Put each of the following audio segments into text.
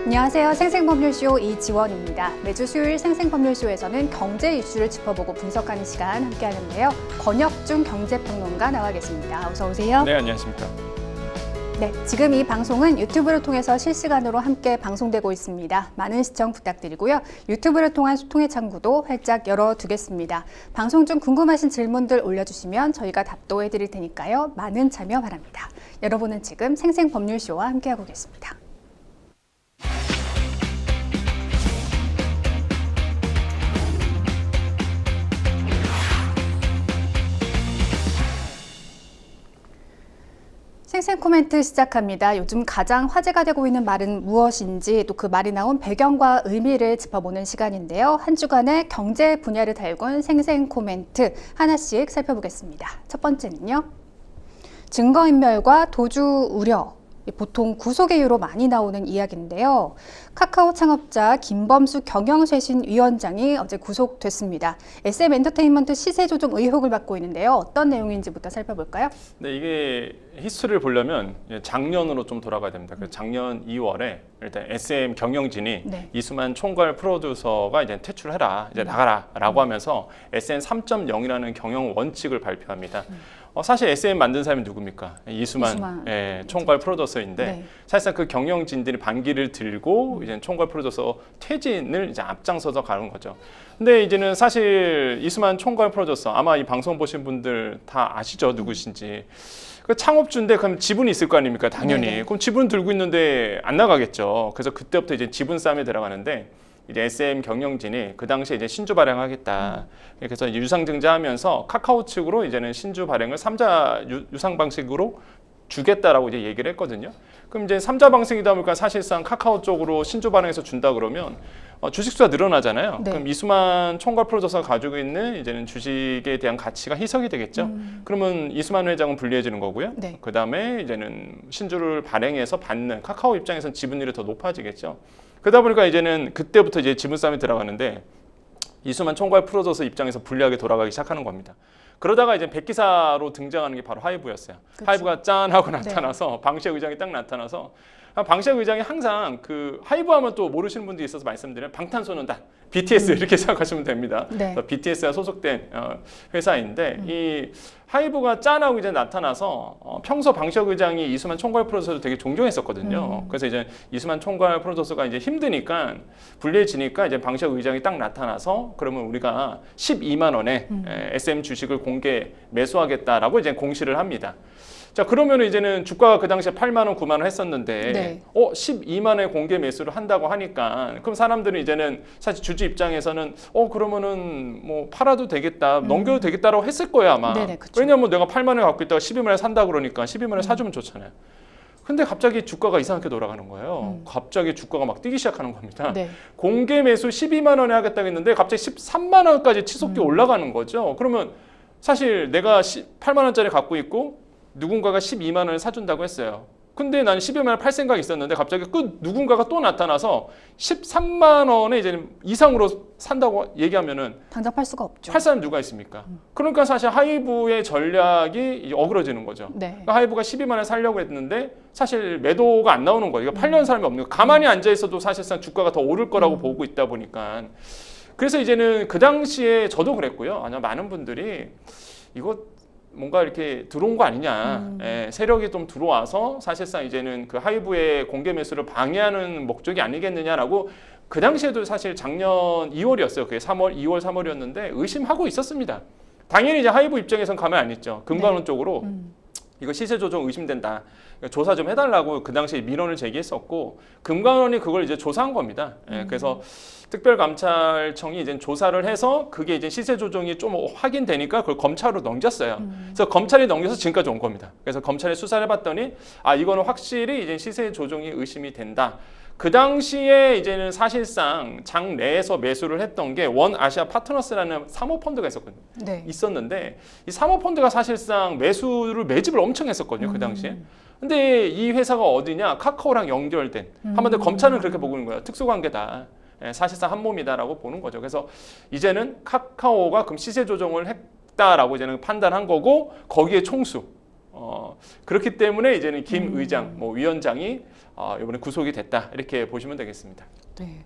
안녕하세요. 생생법률쇼 이지원입니다. 매주 수요일 생생법률쇼에서는 경제 이슈를 짚어보고 분석하는 시간 함께 하는데요. 권혁중 경제평론가 나와 계십니다. 어서 오세요. 네, 안녕하십니까. 네, 지금 이 방송은 유튜브를 통해서 실시간으로 함께 방송되고 있습니다. 많은 시청 부탁드리고요. 유튜브를 통한 소통의 창구도 활짝 열어두겠습니다. 방송 중 궁금하신 질문들 올려주시면 저희가 답도해드릴 테니까요. 많은 참여 바랍니다. 여러분은 지금 생생법률쇼와 함께하고 계십니다. 생생 코멘트 시작합니다. 요즘 가장 화제가 되고 있는 말은 무엇인지 또 그 말이 나온 배경과 의미를 짚어보는 시간인데요. 한 주간의 경제 분야를 달군 생생 코멘트 하나씩 살펴보겠습니다. 첫 번째는요. 증거인멸과 도주 우려. 보통 구속의 이유로 많이 나오는 이야기인데요. 카카오 창업자 김범수 경영쇄신위원장이 어제 구속됐습니다. SM엔터테인먼트 시세 조정 의혹을 받고 있는데요. 어떤 내용인지부터 살펴볼까요? 네, 이게 히스토리를 보려면 작년으로 좀 돌아가야 됩니다. 작년 2월에 일단 SM 경영진이 이수만 총괄 프로듀서가 이제 퇴출해라, 이제 나가라라고 하면서 SM 3.0이라는 경영 원칙을 발표합니다. 사실 SM 만든 사람이 누굽니까? 이수만. 총괄 프로듀서인데 사실상 그 경영진들이 반기를 들고 이제 총괄 프로듀서 퇴진을 이제 앞장서서 가는 거죠. 근데 이제는 사실 이수만 총괄 프로듀서 아마 이 방송 보신 분들 다 아시죠? 누구신지. 그 창업주인데 그럼 지분이 있을 거 아닙니까? 당연히. 그럼 지분 들고 있는데 안 나가겠죠. 그래서 그때부터 이제 지분 싸움에 들어가는데 이제 SM 경영진이 그 당시에 이제 신주 발행하겠다. 그래서 이제 유상증자하면서 카카오 측으로 이제는 신주 발행을 3자 유상 방식으로 주겠다라고 이제 얘기를 했거든요. 그럼 이제 3자 방식이다 보니까 사실상 카카오 쪽으로 신주 발행해서 준다 그러면 주식수가 늘어나잖아요. 그럼 이수만 총괄 프로듀서가 가지고 있는 이제는 주식에 대한 가치가 희석이 되겠죠. 그러면 이수만 회장은 불리해지는 거고요. 그 다음에 이제는 신주를 발행해서 받는 카카오 입장에서는 지분율이 더 높아지겠죠. 그러다 보니까 이제는 그때부터 이제 지분 싸움이 들어가는데 이수만 총괄 프로듀서 입장에서 불리하게 돌아가기 시작하는 겁니다. 그러다가 이제 백기사로 등장하는 게 바로 하이브였어요. 그렇죠. 하이브가 짠 하고 나타나서 방시혁 의장이 딱 나타나서 방시혁 의장이 항상 그 하이브 하면 또 모르시는 분들이 있어서 말씀드리면 방탄소년단, BTS 이렇게 생각하시면 됩니다. BTS가 소속된 회사인데 이 하이브가 짠하고 이제 나타나서 평소 방시혁 의장이 이수만 총괄 프로듀서를 되게 존경했었거든요. 그래서 이제 이수만 총괄 프로듀서가 이제 힘드니까 불리해지니까 이제 방시혁 의장이 딱 나타나서 그러면 우리가 12만 원에 SM 주식을 공개 매수하겠다라고 이제 공시를 합니다. 자, 그러면 이제는 주가가 그 당시에 8만 원, 9만 원 했었는데 12만 원에 공개 매수를 한다고 하니까 그럼 사람들은 이제는 사실 주주 입장에서는 그러면은 뭐 팔아도 되겠다, 넘겨도 되겠다라고 했을 거예요, 아마. 왜냐면 내가 8만 원에 갖고 있다가 12만 원에 산다 그러니까 12만 원에 사주면 좋잖아요. 근데 갑자기 주가가 이상하게 돌아가는 거예요. 갑자기 주가가 막 뛰기 시작하는 겁니다. 공개 매수 12만 원에 하겠다고 했는데 갑자기 13만 원까지 치솟게 올라가는 거죠. 그러면 사실 내가 8만 원짜리 갖고 있고 누군가가 12만 원을 사준다고 했어요. 근데 나는 12만 원을 팔 생각이 있었는데 갑자기 그 누군가가 또 나타나서 13만 원에 이제 이상으로 산다고 얘기하면은 당장 팔 수가 없죠. 팔 사람 누가 있습니까? 그러니까 사실 하이브의 전략이 어그러지는 거죠. 그러니까 하이브가 12만 원에 살려고 했는데 사실 매도가 안 나오는 거예요. 이거 팔려는 사람이 없는 거예요. 가만히 앉아 있어도 사실상 주가가 더 오를 거라고 보고 있다 보니까. 그래서 이제는 그 당시에 저도 그랬고요. 아니야, 많은 분들이 이거 뭔가 이렇게 들어온 거 아니냐. 세력이 좀 들어와서 사실상 이제는 그 하이브의 공개 매수를 방해하는 목적이 아니겠느냐라고 그 당시에도 사실 작년 2월이었어요. 그게 3월, 2월, 3월이었는데 의심하고 있었습니다. 당연히 이제 하이브 입장에선 가만 안 있죠. 금감원 쪽으로 이거 시세 조정 의심된다. 조사 좀 해달라고 그 당시에 민원을 제기했었고 금감원이 그걸 이제 조사한 겁니다. 그래서 특별감찰청이 이제 조사를 해서 그게 이제 시세 조정이 좀 확인되니까 그걸 검찰로 넘겼어요. 그래서 검찰이 넘겨서 지금까지 온 겁니다. 그래서 검찰이 수사를 해봤더니 이거는 확실히 이제 시세 조정이 의심이 된다. 그 당시에 이제는 사실상 장 내에서 매수를 했던 게 원 아시아 파트너스라는 사모펀드가 있었거든요. 있었는데 이 사모펀드가 사실상 매집을 엄청 했었거든요. 그 당시에. 근데 이 회사가 어디냐? 카카오랑 연결된. 한마디로 검찰은 그렇게 보고 있는 거예요. 특수관계다. 사실상 한 몸이다라고 보는 거죠. 그래서 이제는 카카오가 그럼 시세 조정을 했다라고 이제는 판단한 거고 거기에 총수. 그렇기 때문에 이제는 김 의장, 뭐 위원장이 이번에 구속이 됐다 이렇게 보시면 되겠습니다. 네,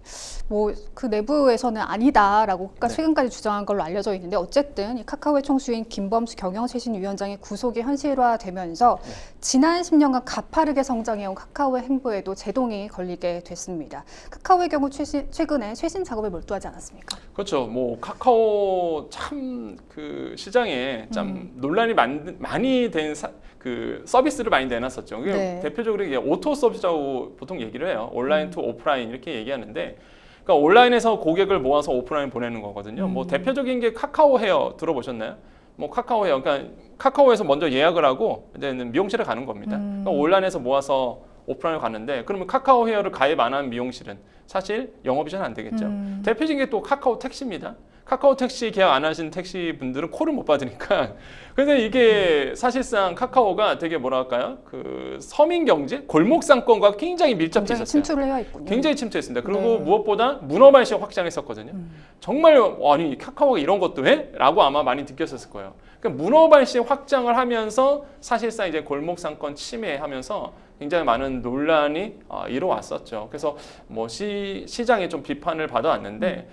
뭐 그 내부에서는 아니다라고 네. 최근까지 주장한 걸로 알려져 있는데 어쨌든 이 카카오의 총수인 김범수 경영쇄신위원장의 구속이 현실화되면서 네. 지난 10년간 가파르게 성장해온 카카오의 행보에도 제동이 걸리게 됐습니다. 카카오의 경우 최근에 쇄신 작업에 몰두하지 않았습니까? 그렇죠. 뭐 카카오 참 그 시장에 참 논란이 많이 된 그 서비스를 많이 내놨었죠. 그게 네. 대표적으로 이게 오토 서비스라고 보통 얘기를 해요. 온라인 투 오프라인 이렇게 얘기하는데, 그러니까 온라인에서 고객을 모아서 오프라인 보내는 거거든요. 뭐 대표적인 게 카카오 헤어 들어보셨나요? 뭐 카카오 헤어, 그러니까 카카오에서 먼저 예약을 하고 이제는 미용실에 가는 겁니다. 그러니까 온라인에서 모아서 오프라인을 가는데, 그러면 카카오 헤어를 가입 안 한 미용실은 사실 영업이 잘 안 되겠죠. 대표적인 게 또 카카오 택시입니다. 카카오 택시 계약 안 하신 택시 분들은 콜을 못 받으니까. 그래서 이게 사실상 카카오가 되게 뭐랄까요? 그 서민 경제, 골목 상권과 굉장히 밀접해 굉장히 있었어요. 침투를 해야 있군요. 굉장히 침투했습니다. 그리고 네. 무엇보다 문어발식 확장했었거든요. 정말 아니 카카오가 이런 것도 해? 라고 아마 많이 느꼈었을 거예요. 그러니까 문어발식 확장을 하면서 사실상 이제 골목 상권 침해하면서 굉장히 많은 논란이 이뤄왔었죠. 그래서 뭐 시장에 좀 비판을 받아왔는데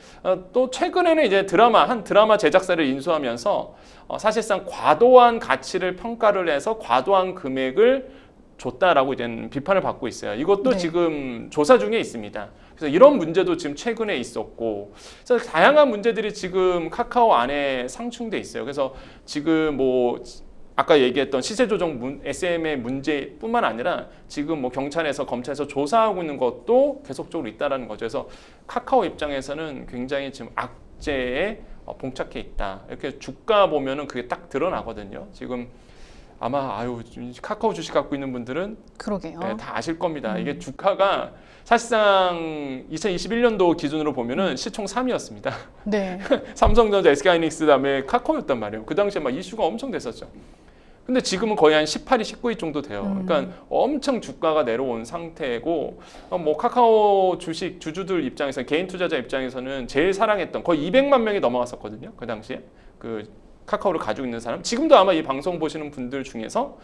또 최근에는 이제 한 드라마 제작사를 인수하면서 사실상 과도한 가치를 평가를 해서 과도한 금액을 줬다라고 이제 비판을 받고 있어요. 이것도 네. 지금 조사 중에 있습니다. 그래서 이런 문제도 지금 최근에 있었고, 그래서 다양한 문제들이 지금 카카오 안에 상충돼 있어요. 그래서 지금 뭐 아까 얘기했던 시세 조정 SM의 문제뿐만 아니라 지금 뭐 경찰에서 검찰에서 조사하고 있는 것도 계속적으로 있다라는 거죠. 그래서 카카오 입장에서는 굉장히 지금 악재에 봉착해 있다. 이렇게 주가 보면은 그게 딱 드러나거든요. 지금 아마 카카오 주식 갖고 있는 분들은 그러게요. 네, 다 아실 겁니다. 이게 주가가 사실상 2021년도 기준으로 보면은 시총 3위였습니다. 네. 삼성전자, SK하이닉스 다음에 카카오였단 말이에요. 그 당시에 막 이슈가 엄청 됐었죠. 근데 지금은 거의 한 18위, 19위 정도 돼요. 그러니까 엄청 주가가 내려온 상태고, 뭐 카카오 주식 주주들 입장에서, 개인 투자자 입장에서는 제일 사랑했던 거의 200만 명이 넘어갔었거든요. 그 당시에 그 카카오를 가지고 있는 사람. 지금도 아마 이 방송 보시는 분들 중에서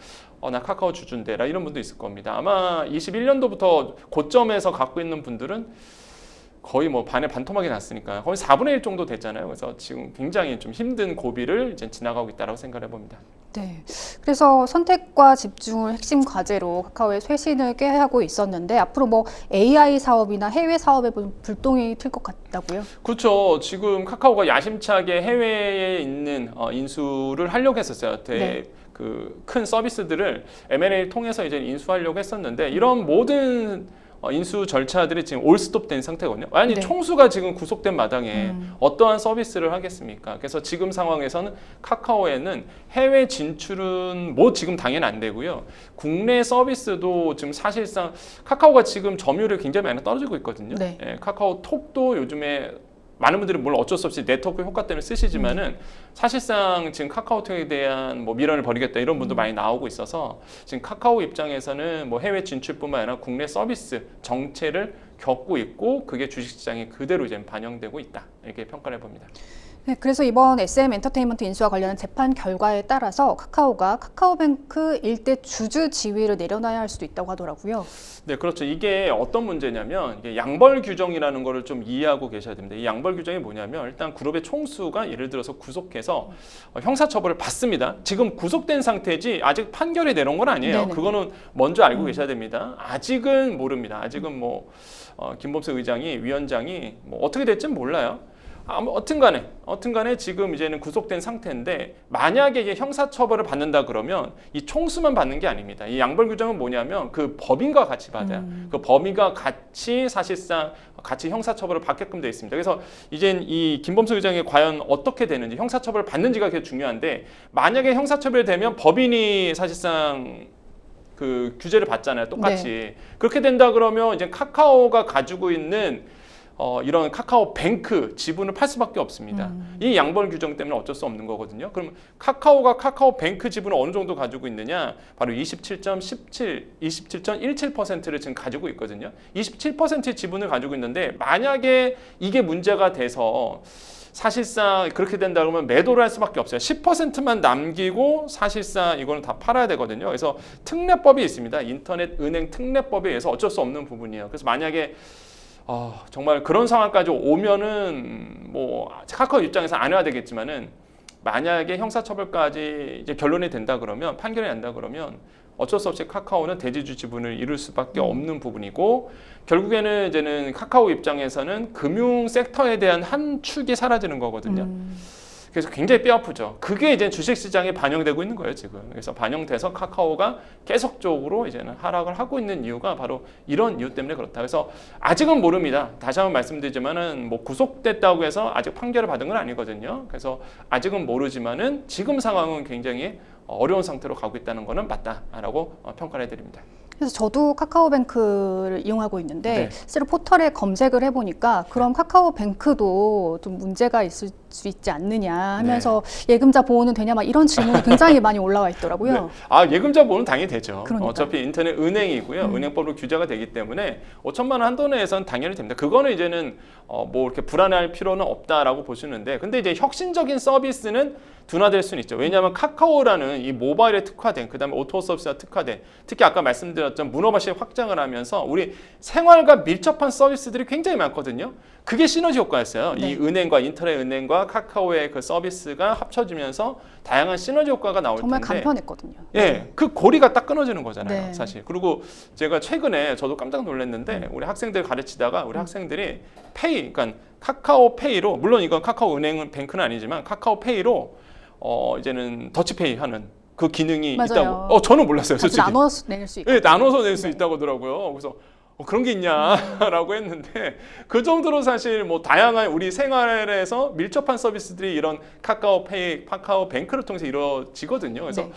나 카카오 주주인데라 이런 분도 있을 겁니다. 아마 21년도부터 고점에서 갖고 있는 분들은 거의 뭐 반에 반토막이 났으니까 거의 4분의 1 정도 됐잖아요. 그래서 지금 굉장히 좀 힘든 고비를 이제 지나가고 있다고 생각해 봅니다. 네. 그래서 선택과 집중을 핵심 과제로 카카오의 쇄신을 꾀하고 있었는데 앞으로 뭐 AI 사업이나 해외 사업에 불똥이 튈 것 같다고요? 그렇죠. 지금 카카오가 야심차게 해외에 있는 인수를 하려고 했었어요. 네. 그 큰 서비스들을 M&A를 통해서 이제 인수하려고 했었는데 이런 모든 인수 절차들이 지금 올스톱된 상태거든요. 아니 네. 총수가 지금 구속된 마당에 어떠한 서비스를 하겠습니까? 그래서 지금 상황에서는 카카오에는 해외 진출은 뭐 지금 당연히 안 되고요. 국내 서비스도 지금 사실상 카카오가 지금 점유율이 굉장히 많이 떨어지고 있거든요. 네. 예, 카카오톡도 요즘에 많은 분들이 물론 어쩔 수 없이 네트워크 효과 때문에 쓰시지만은 사실상 지금 카카오톡에 대한 뭐 미련을 버리겠다 이런 분도 많이 나오고 있어서 지금 카카오 입장에서는 뭐 해외 진출뿐만 아니라 국내 서비스 정체를 겪고 있고 그게 주식시장에 그대로 이제 반영되고 있다 이렇게 평가를 해봅니다. 네, 그래서 이번 SM 엔터테인먼트 인수와 관련한 재판 결과에 따라서 카카오가 카카오뱅크 일대 주주 지위를 내려놔야 할 수도 있다고 하더라고요. 네, 그렇죠. 이게 어떤 문제냐면 이게 양벌 규정이라는 거를 좀 이해하고 계셔야 됩니다. 이 양벌 규정이 뭐냐면 일단 그룹의 총수가 예를 들어서 구속해서 형사처벌을 받습니다. 지금 구속된 상태지 아직 판결이 내려온 건 아니에요. 네네. 그거는 먼저 알고 계셔야 됩니다. 아직은 모릅니다. 아직은 뭐 김범수 의장이 위원장이 뭐 어떻게 될지는 몰라요. 어튼 간에 지금 이제는 구속된 상태인데 만약에 이게 형사처벌을 받는다 그러면 이 총수만 받는 게 아닙니다. 이 양벌 규정은 뭐냐면 그 법인과 같이 받아요. 그 법인과 같이 사실상 같이 형사처벌을 받게끔 되어 있습니다. 그래서 이젠 이 김범수 의장이 과연 어떻게 되는지 형사처벌을 받는지가 되게 중요한데 만약에 형사처벌이 되면 법인이 사실상 그 규제를 받잖아요. 똑같이. 네. 그렇게 된다 그러면 이제 카카오가 가지고 있는 이런 카카오뱅크 지분을 팔 수밖에 없습니다. 이 양벌 규정 때문에 어쩔 수 없는 거거든요. 그럼 카카오가 카카오뱅크 지분을 어느 정도 가지고 있느냐? 바로 27.17%를 지금 가지고 있거든요. 27%의 지분을 가지고 있는데 만약에 이게 문제가 돼서 사실상 그렇게 된다 그러면 매도를 할 수밖에 없어요. 10%만 남기고 사실상 이거는 다 팔아야 되거든요. 그래서 특례법이 있습니다. 인터넷 은행 특례법에 의해서 어쩔 수 없는 부분이에요. 그래서 만약에 정말 그런 상황까지 오면은 뭐 카카오 입장에서 안 해야 되겠지만은 만약에 형사처벌까지 이제 결론이 된다 그러면 판결이 난다 그러면 어쩔 수 없이 카카오는 대지주 지분을 잃을 수밖에 없는 부분이고 결국에는 이제는 카카오 입장에서는 금융 섹터에 대한 한 축이 사라지는 거거든요. 그래서 굉장히 뼈아프죠. 그게 이제 주식시장에 반영되고 있는 거예요, 지금. 그래서 반영돼서 카카오가 계속적으로 이제는 하락을 하고 있는 이유가 바로 이런 이유 때문에 그렇다. 그래서 아직은 모릅니다. 다시 한번 말씀드리지만은 뭐 구속됐다고 해서 아직 판결을 받은 건 아니거든요. 그래서 아직은 모르지만은 지금 상황은 굉장히 어려운 상태로 가고 있다는 거는 맞다라고 평가를 해드립니다. 그래서 저도 카카오뱅크를 이용하고 있는데 네. 실제로 포털에 검색을 해보니까 그럼 카카오뱅크도 좀 문제가 있을 수 있지 않느냐 하면서 예금자 보호는 되냐 막 이런 질문이 굉장히 많이 올라와 있더라고요. 네. 아, 예금자 보호는 당연히 되죠. 그러니까. 어차피 인터넷 은행이고요. 은행법으로 규제가 되기 때문에 5천만 원 한도 내에서는 당연히 됩니다. 그거는 이제는 뭐 이렇게 불안해할 필요는 없다라고 보시는데 근데 이제 혁신적인 서비스는 둔화될 수는 있죠. 왜냐하면 카카오라는 이 모바일에 특화된 그다음에 오토 서비스가 특화된 특히 아까 말씀드렸던 문어발식 확장을 하면서 우리 생활과 밀접한 서비스들이 굉장히 많거든요. 그게 시너지 효과였어요. 네. 이 은행과 인터넷 은행과 카카오의 그 서비스가 합쳐지면서 다양한 시너지 효과가 나올 정말 텐데 간편했거든요. 예, 그 고리가 딱 끊어지는 거잖아요, 네. 사실. 그리고 제가 최근에 저도 깜짝 놀랐는데 우리 학생들 가르치다가 우리 학생들이 페이, 그러니까 카카오페이로 물론 이건 카카오 은행은 뱅크는 아니지만 카카오페이로 이제는 더치페이 하는 그 기능이 맞아요. 있다고. 저는 몰랐어요, 같이 솔직히. 나눠서 낼 수 있고. 예, 나눠서 낼 수 있다고 하더라고요. 그래서 그런 게 있냐라고 했는데 그 정도로 사실 뭐 다양한 우리 생활에서 밀접한 서비스들이 이런 카카오페이, 카카오뱅크를 통해서 이루어지거든요. 그래서 네.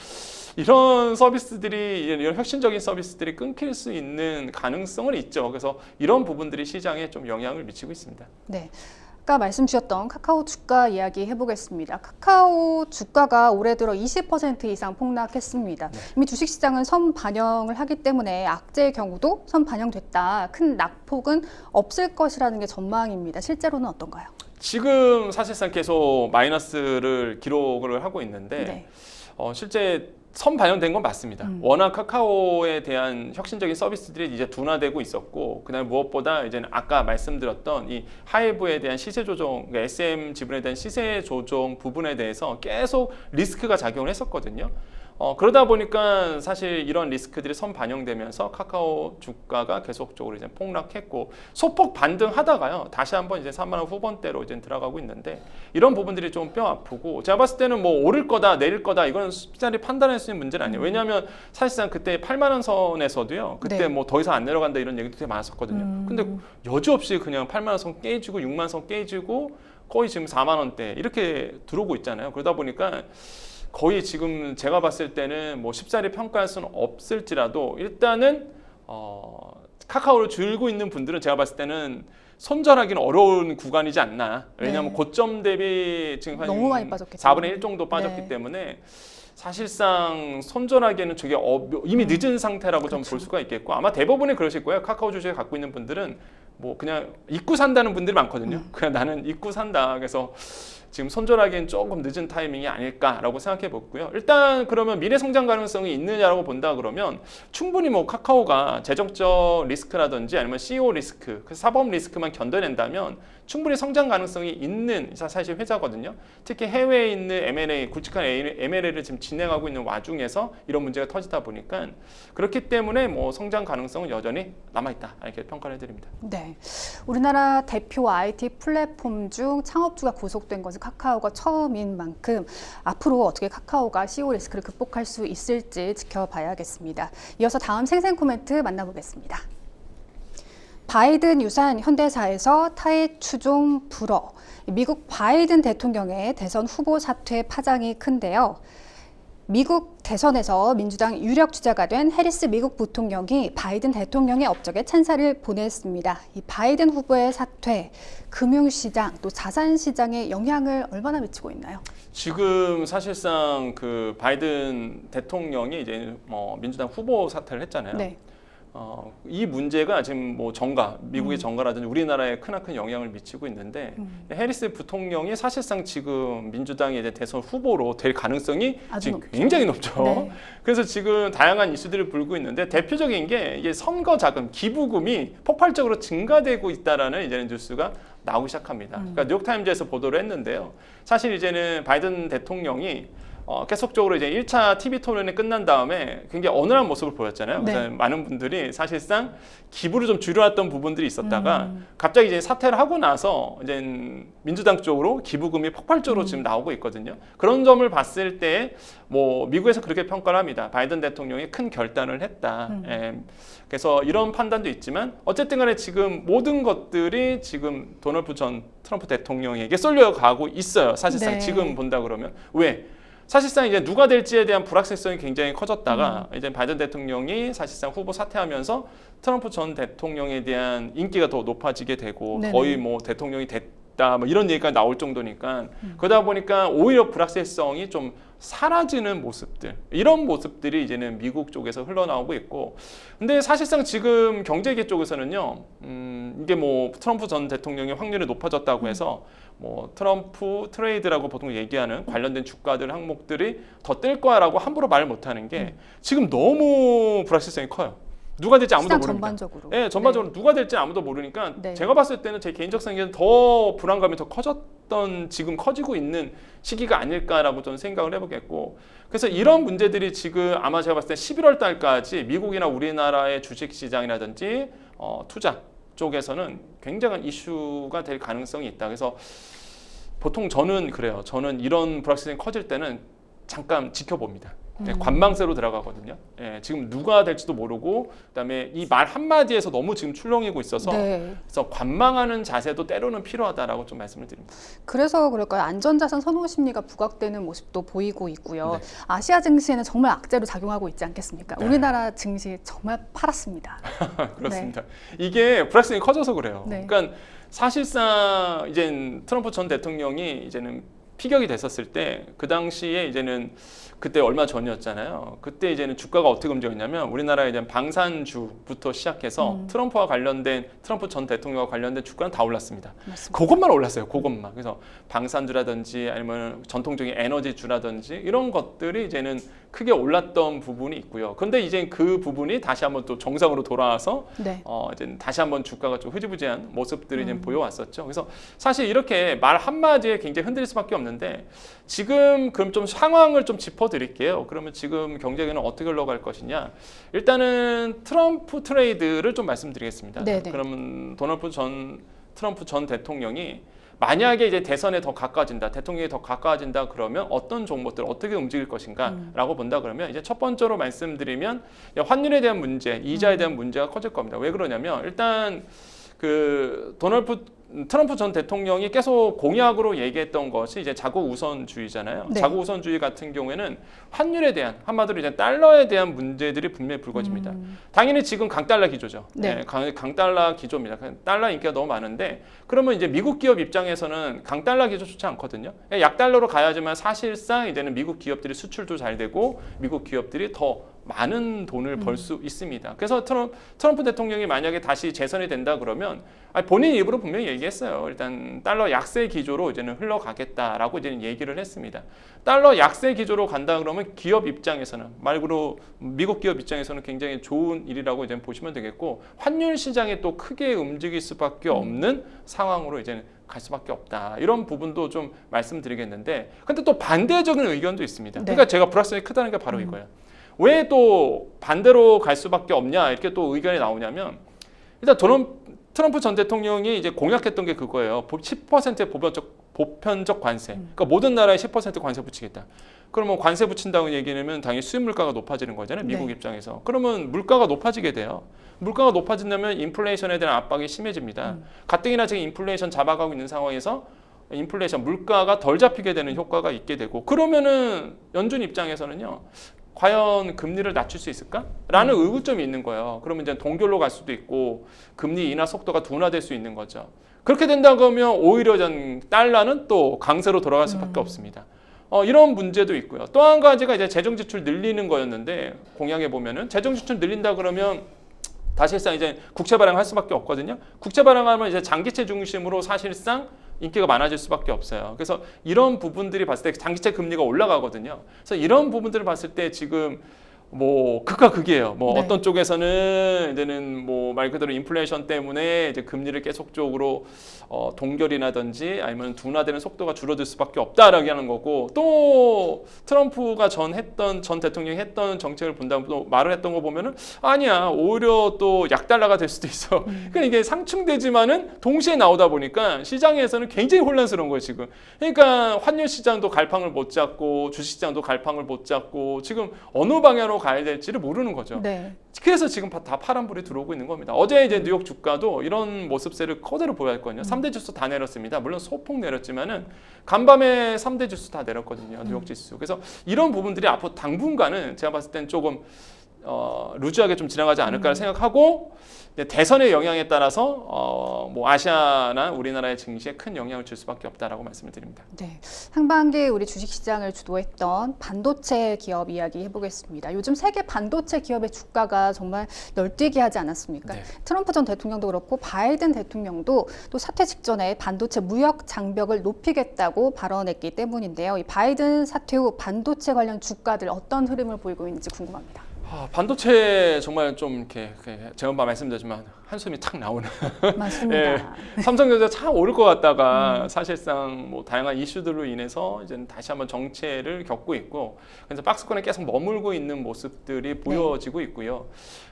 이런 서비스들이 이런 혁신적인 서비스들이 끊길 수 있는 가능성은 있죠. 그래서 이런 부분들이 시장에 좀 영향을 미치고 있습니다. 네. 아까 말씀 주셨던 카카오 주가 이야기 해보겠습니다. 카카오 주가가 올해 들어 20% 이상 폭락했습니다. 이미 주식시장은 선반영을 하기 때문에 악재의 경우도 선반영됐다. 큰 낙폭은 없을 것이라는 게 전망입니다. 실제로는 어떤가요? 지금 사실상 계속 마이너스를 기록을 하고 있는데 네. 실제 선반영된 건 맞습니다. 워낙 카카오에 대한 혁신적인 서비스들이 이제 둔화되고 있었고, 그다음에 무엇보다 이제는 아까 말씀드렸던 이 하이브에 대한 시세 조정, 그러니까 SM 지분에 대한 시세 조정 부분에 대해서 계속 리스크가 작용을 했었거든요. 그러다 보니까 사실 이런 리스크들이 선반영되면서 카카오 주가가 계속적으로 이제 폭락했고 소폭 반등하다가요 다시 한번 이제 3만 원 후반대로 이제 들어가고 있는데 이런 부분들이 좀 뼈 아프고 제가 봤을 때는 뭐 오를 거다 내릴 거다 이건 쉽사리 판단할 수 있는 문제는 아니에요. 왜냐하면 사실상 그때 8만 원 선에서도요 그때 네. 뭐 더 이상 안 내려간다 이런 얘기도 되게 많았었거든요. 근데 여지없이 그냥 8만 원 선 깨지고 6만 원 선 깨지고 거의 지금 4만 원대 이렇게 들어오고 있잖아요. 그러다 보니까 거의 지금 제가 봤을 때는 뭐 쉽사리 평가할 수는 없을지라도 일단은 카카오를 줄고 있는 분들은 제가 봤을 때는 손절하기는 어려운 구간이지 않나. 왜냐하면 네. 고점 대비 지금 한 너무 많이 빠졌겠죠. 4분의 1 정도 빠졌기 네. 때문에 사실상 손절하기에는 저게 이미 늦은 상태라고 좀 볼 수가 있겠고 아마 대부분이 그러실 거예요. 카카오 주식을 갖고 있는 분들은 뭐 그냥 잊고 산다는 분들이 많거든요. 그냥 나는 잊고 산다. 그래서 지금 손절하기엔 조금 늦은 타이밍이 아닐까라고 생각해 보고요. 일단 그러면 미래 성장 가능성이 있느냐라고 본다 그러면 충분히 뭐 카카오가 재정적 리스크라든지 아니면 CEO 리스크, 그 사법 리스크만 견뎌낸다면 충분히 성장 가능성이 있는 사실 회사거든요. 특히 해외에 있는 M&A, 굵직한 M&A를 지금 진행하고 있는 와중에서 이런 문제가 터지다 보니까 그렇기 때문에 뭐 성장 가능성은 여전히 남아있다 이렇게 평가를 해드립니다. 네, 우리나라 대표 IT 플랫폼 중 창업주가 구속된 것은 카카오가 처음인 만큼 앞으로 어떻게 카카오가 CEO 리스크를 극복할 수 있을지 지켜봐야겠습니다. 이어서 다음 생생 코멘트 만나보겠습니다. 바이든 유산 현대사에서 타의 추종 불어. 미국 바이든 대통령의 대선 후보 사퇴 파장이 큰데요. 미국 대선에서 민주당 유력 주자가 된 해리스 미국 부통령이 바이든 대통령의 업적에 찬사를 보냈습니다. 이 바이든 후보의 사퇴, 금융시장 또 자산시장에 영향을 얼마나 미치고 있나요? 지금 사실상 그 바이든 대통령이 이제 민주당 후보 사퇴를 했잖아요. 네. 이 문제가 지금 뭐 미국의 정가라든지 우리나라에 크나큰 영향을 미치고 있는데 해리스 부통령이 사실상 지금 민주당의 이제 대선 후보로 될 가능성이 지금 높죠. 굉장히 높죠. 네. 그래서 지금 다양한 이슈들을 불고 있는데 대표적인 게 이게 선거 자금, 기부금이 폭발적으로 증가되고 있다라는 이제는 뉴스가 나오기 시작합니다. 그러니까 뉴욕타임즈에서 보도를 했는데요. 사실 이제는 바이든 대통령이 계속적으로 이제 1차 TV 토론이 끝난 다음에 굉장히 어눌한 모습을 보였잖아요. 네. 그래서 많은 분들이 사실상 기부를 좀 줄여왔던 부분들이 있었다가 갑자기 이제 사퇴를 하고 나서 이제 민주당 쪽으로 기부금이 폭발적으로 지금 나오고 있거든요. 그런 점을 봤을 때 뭐 미국에서 그렇게 평가를 합니다. 바이든 대통령이 큰 결단을 했다. 그래서 이런 판단도 있지만 어쨌든 간에 지금 모든 것들이 지금 도널드 전 트럼프 대통령에게 쏠려가고 있어요. 사실상 네. 지금 본다 그러면. 왜? 사실상 이제 누가 될지에 대한 불확실성이 굉장히 커졌다가 이제 바이든 대통령이 사실상 후보 사퇴하면서 트럼프 전 대통령에 대한 인기가 더 높아지게 되고 네네. 거의 뭐 대통령이 됐다 뭐 이런 얘기가 나올 정도니까 그러다 보니까 오히려 불확실성이 좀 사라지는 모습들 이런 모습들이 이제는 미국 쪽에서 흘러나오고 있고 근데 사실상 지금 경제계 쪽에서는요 이게 뭐 트럼프 전 대통령의 확률이 높아졌다고 해서 뭐 트럼프 트레이드라고 보통 얘기하는 관련된 주가들 항목들이 더 뜰 거야라고 함부로 말을 못하는 게 지금 너무 불확실성이 커요. 누가 될지 아무도 모르니까. 전반적으로. 네, 전반적으로 누가 될지 아무도 모르니까 네. 제가 봤을 때는 제 개인적 생각에는 더 불안감이 더 커졌던 지금 커지고 있는 시기가 아닐까라고 저는 생각을 해보겠고 그래서 이런 문제들이 지금 아마 제가 봤을 때 11월 달까지 미국이나 우리나라의 주식시장이라든지 투자 쪽에서는 굉장한 이슈가 될 가능성이 있다. 그래서 보통 저는 그래요. 저는 이런 불확실성이 커질 때는 잠깐 지켜봅니다. 관망세로 들어가거든요. 예, 지금 누가 될지도 모르고 그다음에 이 말 한마디에서 너무 지금 출렁이고 있어서 네. 그래서 관망하는 자세도 때로는 필요하다라고 좀 말씀을 드립니다. 그래서 그럴까요? 안전자산 선호 심리가 부각되는 모습도 보이고 있고요. 네. 아시아 증시에는 정말 악재로 작용하고 있지 않겠습니까? 네. 우리나라 증시 정말 팔았습니다. 그렇습니다. 이게 불확실성이 커져서 그래요. 네. 그러니까 사실상 이제 트럼프 전 대통령이 이제는 피격이 됐었을 때 그 당시에 이제는 그때 얼마 전이었잖아요. 그때 이제는 주가가 어떻게 움직였냐면 우리나라의 이제 방산주부터 시작해서 트럼프와 관련된 트럼프 전 대통령과 관련된 주가는 다 올랐습니다. 맞습니다. 그것만 올랐어요. 그것만. 그래서 방산주라든지 아니면 전통적인 에너지주라든지 이런 것들이 이제는 크게 올랐던 부분이 있고요. 그런데 이제 그 부분이 다시 한번 또 정상으로 돌아와서 네. 이제 다시 한번 주가가 좀 흐지부지한 모습들이 이제 보여왔었죠. 그래서 사실 이렇게 말 한마디에 굉장히 흔들릴 수밖에 없는데 지금 그럼 좀 상황을 좀 짚어드릴게요. 그러면 지금 경제계는 어떻게 흘러갈 것이냐? 일단은 트럼프 트레이드를 좀 말씀드리겠습니다. 네네. 그러면 트럼프 전 대통령이 만약에 이제 대선에 더 가까워진다, 대통령이 더 가까워진다 그러면 어떤 종목들 어떻게 움직일 것인가라고 본다 그러면 이제 첫 번째로 말씀드리면 환율에 대한 문제, 이자에 대한 문제가 커질 겁니다. 왜 그러냐면 일단 그 트럼프 전 대통령이 계속 공약으로 얘기했던 것이 이제 자국 우선주의잖아요. 네. 자국 우선주의 같은 경우에는 환율에 대한 한마디로 이제 달러에 대한 문제들이 분명히 불거집니다. 당연히 지금 강달러 기조죠. 네. 네, 강달러 기조입니다. 달러 인기가 너무 많은데 그러면 이제 미국 기업 입장에서는 강달러 기조 좋지 않거든요. 약달러로 가야지만 사실상 이제는 미국 기업들이 수출도 잘 되고 미국 기업들이 더 많은 돈을 벌 수 있습니다. 그래서 트럼프 대통령이 만약에 다시 재선이 된다 그러면 본인 입으로 분명히 얘기했어요. 일단 달러 약세 기조로 이제는 흘러가겠다라고 이제는 얘기를 했습니다. 달러 약세 기조로 간다 그러면 기업 입장에서는 말 그대로 미국 기업 입장에서는 굉장히 좋은 일이라고 이제 보시면 되겠고 환율 시장이 또 크게 움직일 수밖에 없는 상황으로 이제는 갈 수밖에 없다. 이런 부분도 좀 말씀드리겠는데 근데 또 반대적인 의견도 있습니다. 네. 그러니까 제가 불확실성이 크다는 게 바로 이거예요. 왜 또 반대로 갈 수밖에 없냐 이렇게 또 의견이 나오냐면 일단 트럼프 전 대통령이 이제 공약했던 게 그거예요. 10%의 보편적 관세. 그러니까 모든 나라에 10% 관세 붙이겠다. 그러면 관세 붙인다는 얘기는 당연히 수입 물가가 높아지는 거잖아요. 미국 네. 입장에서. 그러면 물가가 높아지게 돼요. 물가가 높아진다면 인플레이션에 대한 압박이 심해집니다. 가뜩이나 지금 인플레이션 잡아가고 있는 상황에서 인플레이션 물가가 덜 잡히게 되는 효과가 있게 되고 그러면은 연준 입장에서는요. 과연 금리를 낮출 수 있을까?라는 의구점이 있는 거예요. 그러면 이제 동결로 갈 수도 있고 금리 인하 속도가 둔화될 수 있는 거죠. 그렇게 된다 그러면 오히려 달러는 또 강세로 돌아갈 수밖에 없습니다. 이런 문제도 있고요. 또 한 가지가 이제 재정 지출 늘리는 거였는데 공약에 보면은 재정 지출 늘린다 그러면 사실상 이제 국채 발행할 수밖에 없거든요. 국채 발행하면 이제 장기채 중심으로 사실상 인기가 많아질 수밖에 없어요. 그래서 이런 부분들이 봤을 때 장기채 금리가 올라가거든요. 그래서 이런 부분들을 봤을 때 지금 뭐 극과 극이에요. 뭐 네. 어떤 쪽에서는 이제는 뭐 말 그대로 인플레이션 때문에 이제 금리를 계속적으로 동결이라든지 아니면 둔화되는 속도가 줄어들 수밖에 없다라고 하는 거고, 또 트럼프가 전 대통령이 했던 정책을 본다면 또 말을 했던 거 보면은 아니야, 오히려 또 약달러가 될 수도 있어. 그러니까 이게 상충되지만은 동시에 나오다 보니까 시장에서는 굉장히 혼란스러운 거예요 지금. 그러니까 환율 시장도 갈팡을 못 잡고 주식 시장도 갈팡을 못 잡고 지금 어느 방향으로 가야 될지를 모르는 거죠. 네. 그래서 지금 다 파란불이 들어오고 있는 겁니다. 어제 이제 뉴욕 주가도 이런 모습세를 그대로 보였거든요. 3대 지수 다 내렸습니다. 물론 소폭 내렸지만은 간밤에 3대 지수 다 내렸거든요. 뉴욕 지수. 그래서 이런 부분들이 앞으로 당분간은 제가 봤을 땐 조금 루즈하게 좀 지나가지 않을까 생각하고, 대선의 영향에 따라서 뭐 아시아나 우리나라의 증시에 큰 영향을 줄 수밖에 없다라고 말씀을 드립니다. 네, 상반기 우리 주식시장을 주도했던 반도체 기업 이야기 해보겠습니다. 요즘 세계 반도체 기업의 주가가 정말 널뛰게 하지 않았습니까? 네. 트럼프 전 대통령도 그렇고 바이든 대통령도 또 사퇴 직전에 반도체 무역 장벽을 높이겠다고 발언했기 때문인데요. 이 바이든 사퇴 후 반도체 관련 주가들 어떤 흐름을 보이고 있는지 궁금합니다. 반도체 정말 좀 이렇게 제가 말씀드렸지만 한숨이 탁 나오는. 맞습니다. 예, 삼성전자 참 오를 것 같다가 사실상 뭐 다양한 이슈들로 인해서 이제 다시 한번 정체를 겪고 있고, 그래서 박스권에 계속 머물고 있는 모습들이 보여지고 있고요.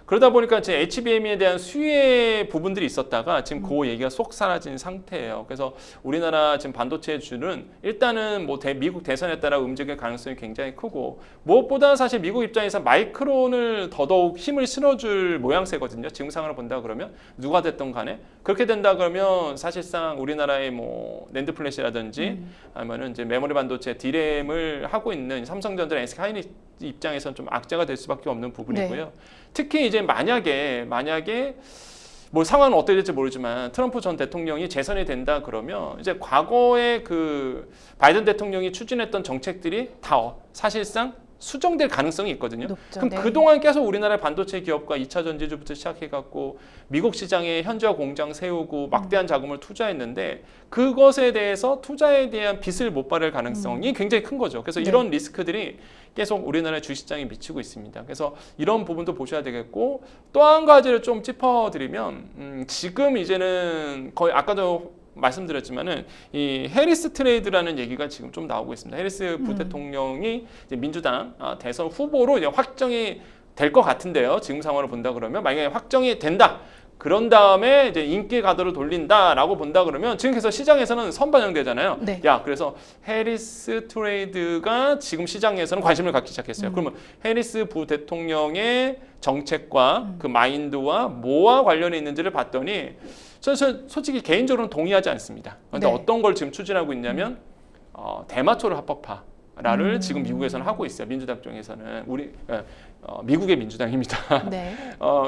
그러다 보니까 이제 HBM에 대한 수혜 부분들이 있었다가 지금 그 얘기가 쏙 사라진 상태예요. 그래서 우리나라 지금 반도체주는 일단은 뭐 미국 대선에 따라 움직일 가능성이 굉장히 크고, 무엇보다 사실 미국 입장에서 마이크론을 더더욱 힘을 실어줄 모양새거든요. 지금 상황을 본다 그러면 누가 됐든 간에 그렇게 된다 그러면 사실상 우리나라의 뭐 낸드 플래시라든지 아니면은 이제 메모리 반도체 D램을 하고 있는 삼성전자, SK 하이닉스 입장에서는 좀 악재가 될 수밖에 없는 부분이고요. 네. 특히 이제 만약에 뭐 상황은 어떻게 될지 모르지만 트럼프 전 대통령이 재선이 된다 그러면 이제 과거에 그 바이든 대통령이 추진했던 정책들이 다 사실상 수정될 가능성이 있거든요. 높죠. 그럼 네. 그동안 계속 우리나라의 반도체 기업과 2차 전지주부터 시작해갖고 미국 시장에 현지화 공장 세우고 막대한 자금을 투자했는데 그것에 대해서 투자에 대한 빚을 못 받을 가능성이 굉장히 큰 거죠. 그래서 네. 이런 리스크들이 계속 우리나라의 주식시장에 미치고 있습니다. 그래서 이런 부분도 보셔야 되겠고, 또 한 가지를 좀 짚어드리면 지금 이제는 거의 아까도 말씀드렸지만은 이 해리스 트레이드라는 얘기가 지금 좀 나오고 있습니다. 해리스 부대통령이 이제 민주당 대선 후보로 이제 확정이 될 것 같은데요. 지금 상황을 본다 그러면 만약에 확정이 된다. 그런 다음에 이제 인기 가도를 돌린다라고 본다 그러면 지금 그래서 시장에서는 선반영되잖아요. 네. 야, 그래서 해리스 트레이드가 지금 시장에서는 관심을 갖기 시작했어요. 그러면 해리스 부대통령의 정책과 그 마인드와 뭐와 관련이 있는지를 봤더니 저는 솔직히 개인적으로는 동의하지 않습니다. 그런데 네. 어떤 걸 지금 추진하고 있냐면 대마초를 합법화를 지금 미국에서는 하고 있어요. 민주당 쪽에서는 미국의 민주당입니다. 네.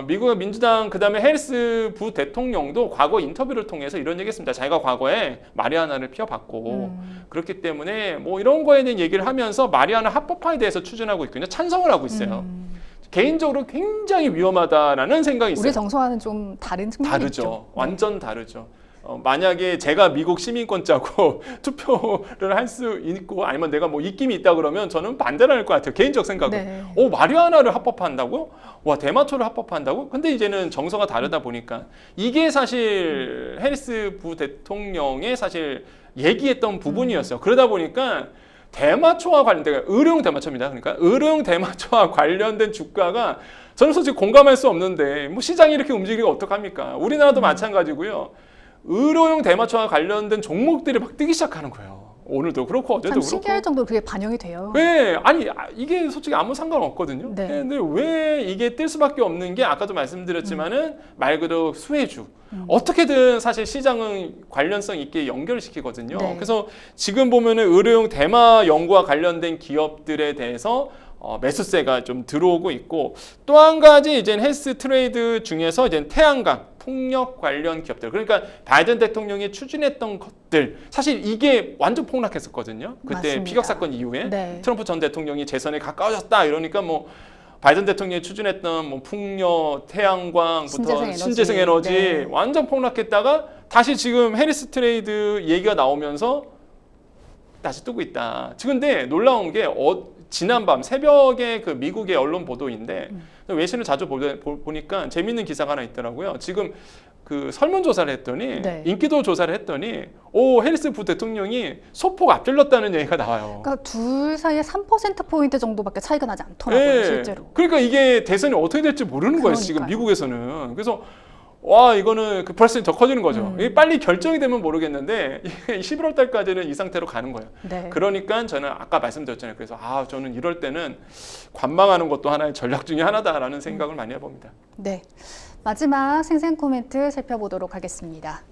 미국의 민주당 그다음에 해리스 부대통령도 과거 인터뷰를 통해서 이런 얘기했습니다. 자기가 과거에 마리아나를 피워봤고 그렇기 때문에 뭐 이런 거에 대한 얘기를 하면서 마리아나 합법화에 대해서 추진하고 있거든요. 찬성을 하고 있어요. 개인적으로 굉장히 위험하다라는 생각이 있어요. 우리 정서와는 좀 다른 측면이 다르죠. 있죠. 완전 다르죠. 만약에 제가 미국 시민권자고 투표를 할 수 있고 아니면 내가 뭐 입김이 있다 그러면 저는 반대를 할 것 같아요. 개인적 생각은. 네. 마리아나를 합법화한다고요? 와, 대마초를 합법화한다고? 근데 이제는 정서가 다르다 보니까 이게 사실 해리스 부대통령의 사실 얘기했던 부분이었어요. 그러다 보니까 대마초와 관련된 의료용 대마초입니다. 그러니까 의료용 대마초와 관련된 주가가 저는 솔직히 공감할 수 없는데 뭐 시장이 이렇게 움직이기가 어떡합니까? 우리나라도 마찬가지고요. 의료용 대마초와 관련된 종목들이 막 뜨기 시작하는 거예요. 오늘도 그렇고 어제도 참 그렇고. 신기할 정도로 그게 반영이 돼요. 네, 아니 이게 솔직히 아무 상관없거든요. 네. 근데 왜 이게 뜰 수밖에 없는 게 아까도 말씀드렸지만은 말 그대로 수혜주. 어떻게든 사실 시장은 관련성 있게 연결시키거든요. 네. 그래서 지금 보면은 의료용 대마 연구와 관련된 기업들에 대해서 매수세가 좀 들어오고 있고, 또 한 가지 이제 헬스 트레이드 중에서 이제 태양광 풍력 관련 기업들, 그러니까 바이든 대통령이 추진했던 것들 사실 이게 완전 폭락했었거든요. 그때 맞습니다. 피격 사건 이후에 네. 트럼프 전 대통령이 재선에 가까워졌다 이러니까 뭐 바이든 대통령이 추진했던 뭐 풍력, 태양광부터 신재생 에너지 네. 완전 폭락했다가 다시 지금 해리스 트레이드 얘기가 나오면서 다시 뜨고 있다. 근데 놀라운 게 지난밤 새벽에 그 미국의 언론 보도인데 외신을 자주 보니까 재밌는 기사가 하나 있더라고요. 지금 그 설문조사를 했더니 네. 인기도 조사를 했더니 해리스 부 대통령이 소폭 앞질렀다는 얘기가 나와요. 그러니까 둘 사이에 3%포인트 정도밖에 차이가 나지 않더라고요, 네. 실제로. 그러니까 이게 대선이 어떻게 될지 모르는 거예요, 지금 미국에서는. 그래서 와, 이거는 그 불확실성이 더 커지는 거죠. 이게 빨리 결정이 되면 모르겠는데 11월 달까지는 이 상태로 가는 거예요. 네. 그러니까 저는 아까 말씀드렸잖아요. 그래서 저는 이럴 때는 관망하는 것도 하나의 전략 중에 하나다라는 생각을 많이 해봅니다. 네. 마지막 생생 코멘트 살펴보도록 하겠습니다.